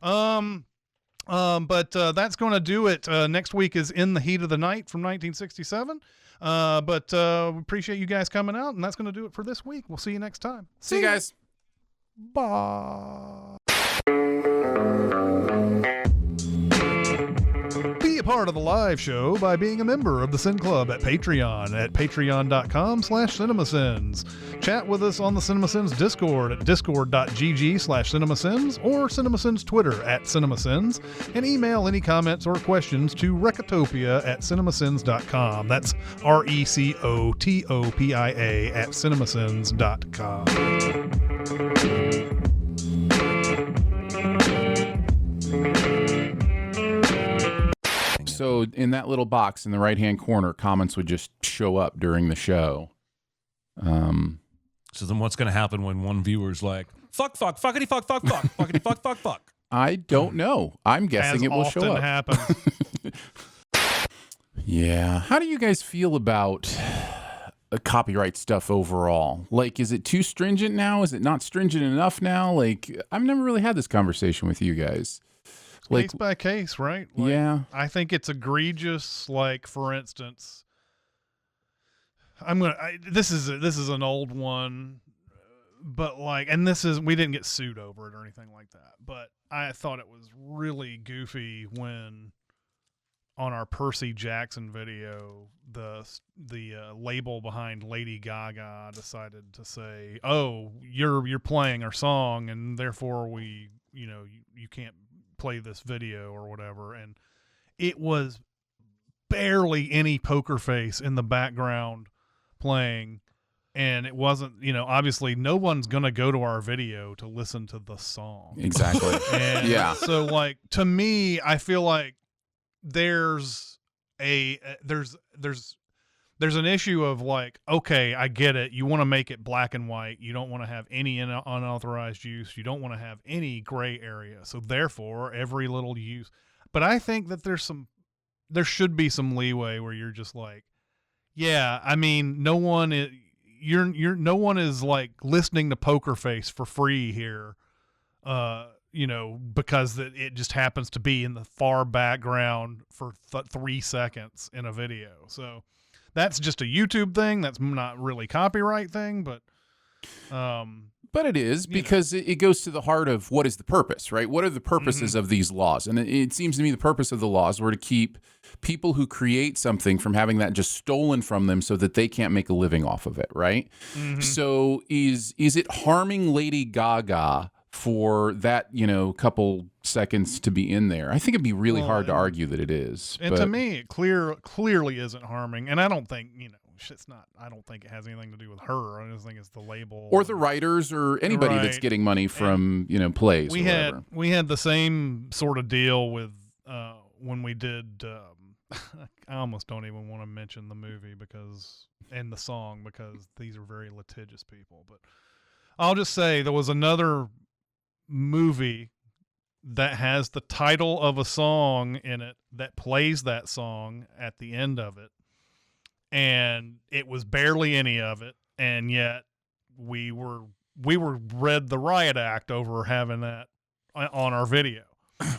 But that's going to do it. Next week is In the Heat of the Night from 1967. But we appreciate you guys coming out, and that's going to do it for this week. We'll see you next time. See you guys. Bye. Be a part of the live show by being a member of the Sin Club at Patreon at patreon.com/cinemasins. Chat with us on the Cinemasins Discord at discord.gg/cinemasins or Cinemasins Twitter at Cinemasins, and email any comments or questions to Recotopia at cinemasins.com. That's RECOTOPIA at cinemasins.com. So in that little box in the right-hand corner, comments would just show up during the show. So then what's going to happen when one viewer's like, fuck, fuckity, fuck, fuckity, fuck? I don't know. I'm guessing it will show up. Happens. Yeah. How do you guys feel about copyright stuff overall? Like, is it too stringent now? Is it not stringent enough now? Like, I've never really had this conversation with you guys. Case by case, right? Like, yeah. I think it's egregious. Like, for instance, this is an old one, but like, and we didn't get sued over it or anything like that, but I thought it was really goofy when on our Percy Jackson video, the label behind Lady Gaga decided to say, "Oh, you're playing our song, and therefore you can't play this video or whatever." And it was barely any poker face in the background playing, and it wasn't, obviously no one's gonna go to our video to listen to the song. Exactly. And yeah. So like, to me, I feel like there's an issue of like, okay, I get it. You want to make it black and white. You don't want to have any unauthorized use. You don't want to have any gray area. So therefore, every little use. But I think that there's some there should be some leeway where you're just like, yeah, I mean, no one is like listening to Poker Face for free here, because it just happens to be in the far background for 3 seconds in a video. So that's just a YouTube thing. That's not really copyright thing, but it is, because it goes to the heart of what is the purpose, right? What are the purposes of these laws? And it seems to me the purpose of the laws were to keep people who create something from having that just stolen from them so that they can't make a living off of it, right? So is it harming Lady Gaga for that, couple seconds to be in there? I think it'd be really hard to argue that it is. And to me, it clearly isn't harming. And I don't think, I don't think it has anything to do with her. I just think it's the label. Or the writers or anybody that's getting money from, plays or whatever. We had the same sort of deal with when we did, I almost don't even want to mention the movie and the song because these are very litigious people. But I'll just say there was another movie that has the title of a song in it that plays that song at the end of it. And it was barely any of it. And yet we were read the riot act over having that on our video.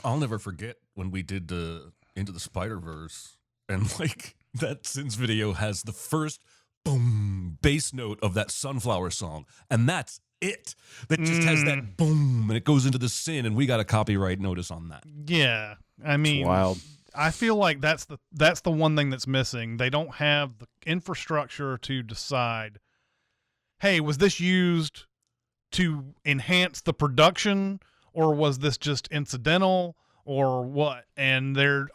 I'll never forget when we did Into the Spider-Verse, and like that Sins video has the first boom bass note of that Sunflower song, and that's it. That just has that boom, and it goes into the Sin, and we got a copyright notice on that. Yeah, I mean, it's wild. I feel like that's the one thing that's missing. They don't have the infrastructure to decide, hey, was this used to enhance the production, or was this just incidental, or what? And they're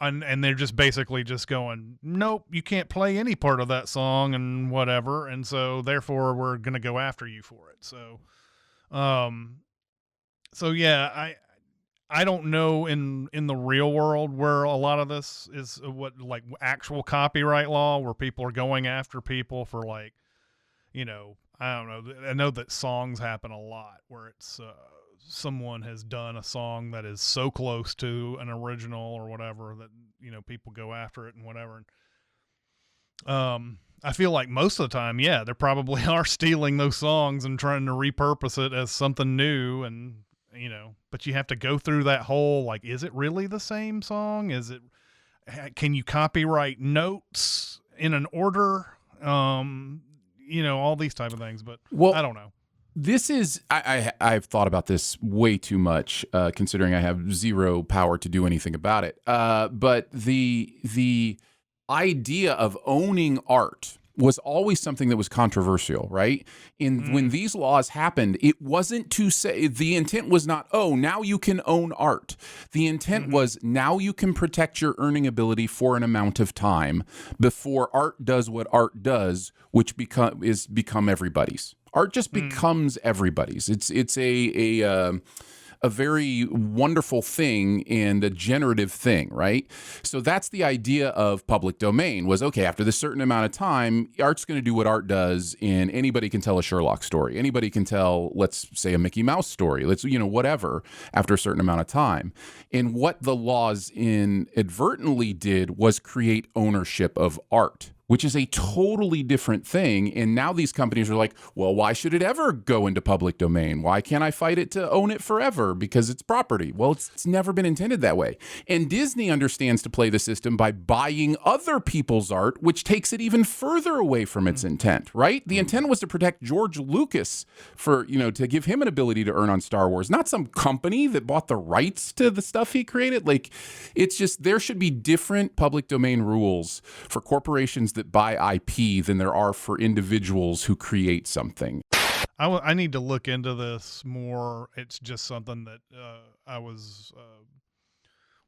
just basically just going, nope, you can't play any part of that song and whatever, and so therefore we're gonna go after you for it. So yeah, I don't know in the real world where a lot of this is what like actual copyright law, where people are going after people for like, I don't know. I know that songs happen a lot where it's someone has done a song that is so close to an original or whatever that, people go after it and whatever. I feel like most of the time, yeah, they probably are stealing those songs and trying to repurpose it as something new, and but you have to go through that whole, like, is it really the same song? Can you copyright notes in an order? All these type of things, but I don't know. This is, I've thought about this way too much, considering I have zero power to do anything about it. But the idea of owning art was always something that was controversial, right? When these laws happened, it wasn't to say, the intent was not, oh, now you can own art. The intent was, now you can protect your earning ability for an amount of time before art does what art does, which become everybody's. Art just becomes everybody's. It's a very wonderful thing and a generative thing, right? So that's the idea of public domain was, okay, after this certain amount of time, art's going to do what art does, and anybody can tell a Sherlock story. Anybody can tell, let's say, a Mickey Mouse story. Let's, whatever, after a certain amount of time. And what the laws inadvertently did was create ownership of art, which is a totally different thing. And now these companies are like, well, why should it ever go into public domain? Why can't I fight it to own it forever? Because it's property. Well, it's never been intended that way. And Disney understands to play the system by buying other people's art, which takes it even further away from its intent, right? The intent was to protect George Lucas for, to give him an ability to earn on Star Wars, not some company that bought the rights to the stuff he created. Like, it's just, there should be different public domain rules for corporations that buy IP than there are for individuals who create something. I need to look into this more. It's just something that I was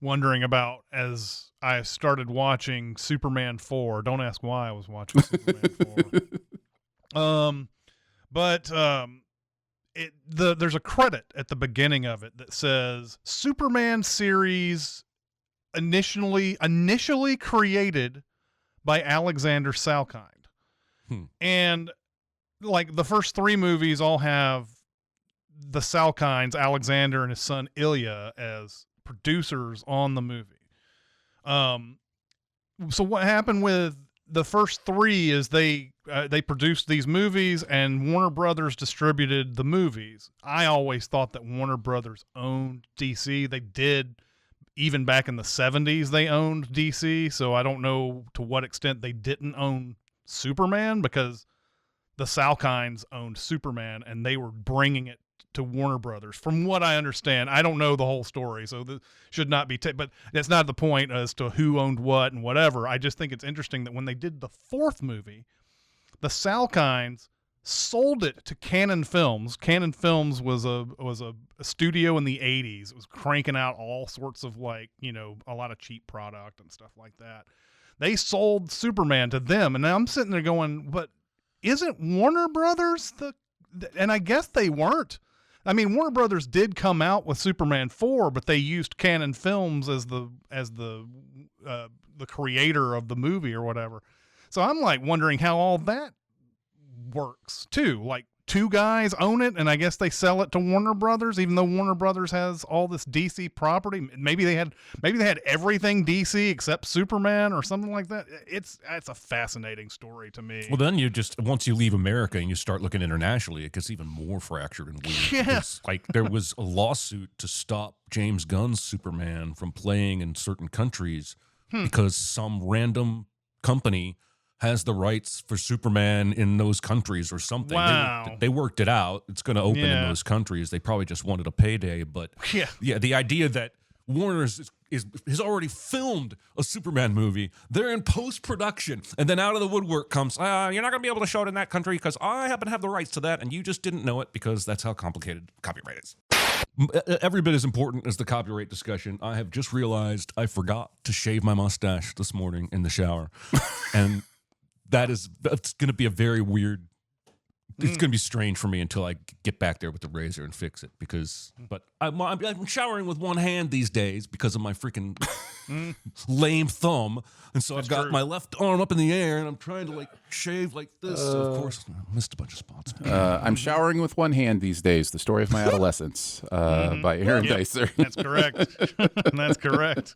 wondering about as I started watching Superman 4. Don't ask why I was watching Superman 4. There's a credit at the beginning of it that says Superman series initially created by Alexander Salkind. And like the first 3 movies all have the Salkinds, Alexander and his son Ilya, as producers on the movie. so what happened with the first three is they produced these movies and Warner Brothers distributed the movies. I always thought that Warner Brothers owned DC. They did. Even back in the 70s, they owned DC, so I don't know to what extent they didn't own Superman, because the Salkinds owned Superman, and they were bringing it to Warner Brothers. From what I understand, I don't know the whole story, so this should not be but that's not the point as to who owned what and whatever. I just think it's interesting that when they did the fourth movie, the Salkinds sold it to Cannon Films. Cannon Films was a studio in the 80s. It was cranking out all sorts of, like, you know, a lot of cheap product and stuff like that. They sold Superman to them, and now I'm sitting there going, but isn't Warner Brothers and I guess they weren't. I mean, Warner Brothers did come out with Superman 4, but they used Cannon Films as the creator of the movie or whatever. So I'm like wondering how all that works too. Like, two guys own it, and I guess they sell it to Warner Brothers, even though Warner Brothers has all this DC property. Maybe they had everything DC except Superman or something like that. It's a fascinating story to me. Well, then once you leave America and you start looking internationally, it gets even more fractured and weird. Yeah. Like, there was a lawsuit to stop James Gunn's Superman from playing in certain countries because some random company has the rights for Superman in those countries or something. Wow. They worked it out. It's going to open in those countries. They probably just wanted a payday. But yeah, the idea that Warner has already filmed a Superman movie, they're in post-production, and then out of the woodwork comes, you're not going to be able to show it in that country because I happen to have the rights to that, and you just didn't know it because that's how complicated copyright is. Every bit as important as the copyright discussion, I have just realized I forgot to shave my mustache this morning in the shower. And that's going to be a very weird, it's going to be strange for me until I get back there with the razor and fix it, but I'm showering with one hand these days because of my freaking lame thumb. And so I've got my left arm up in the air and I'm trying to, like, shave like this. So of course, I missed a bunch of spots. I'm showering with one hand these days. The Story of My Adolescence by Aaron Dicer. That's correct. That's correct.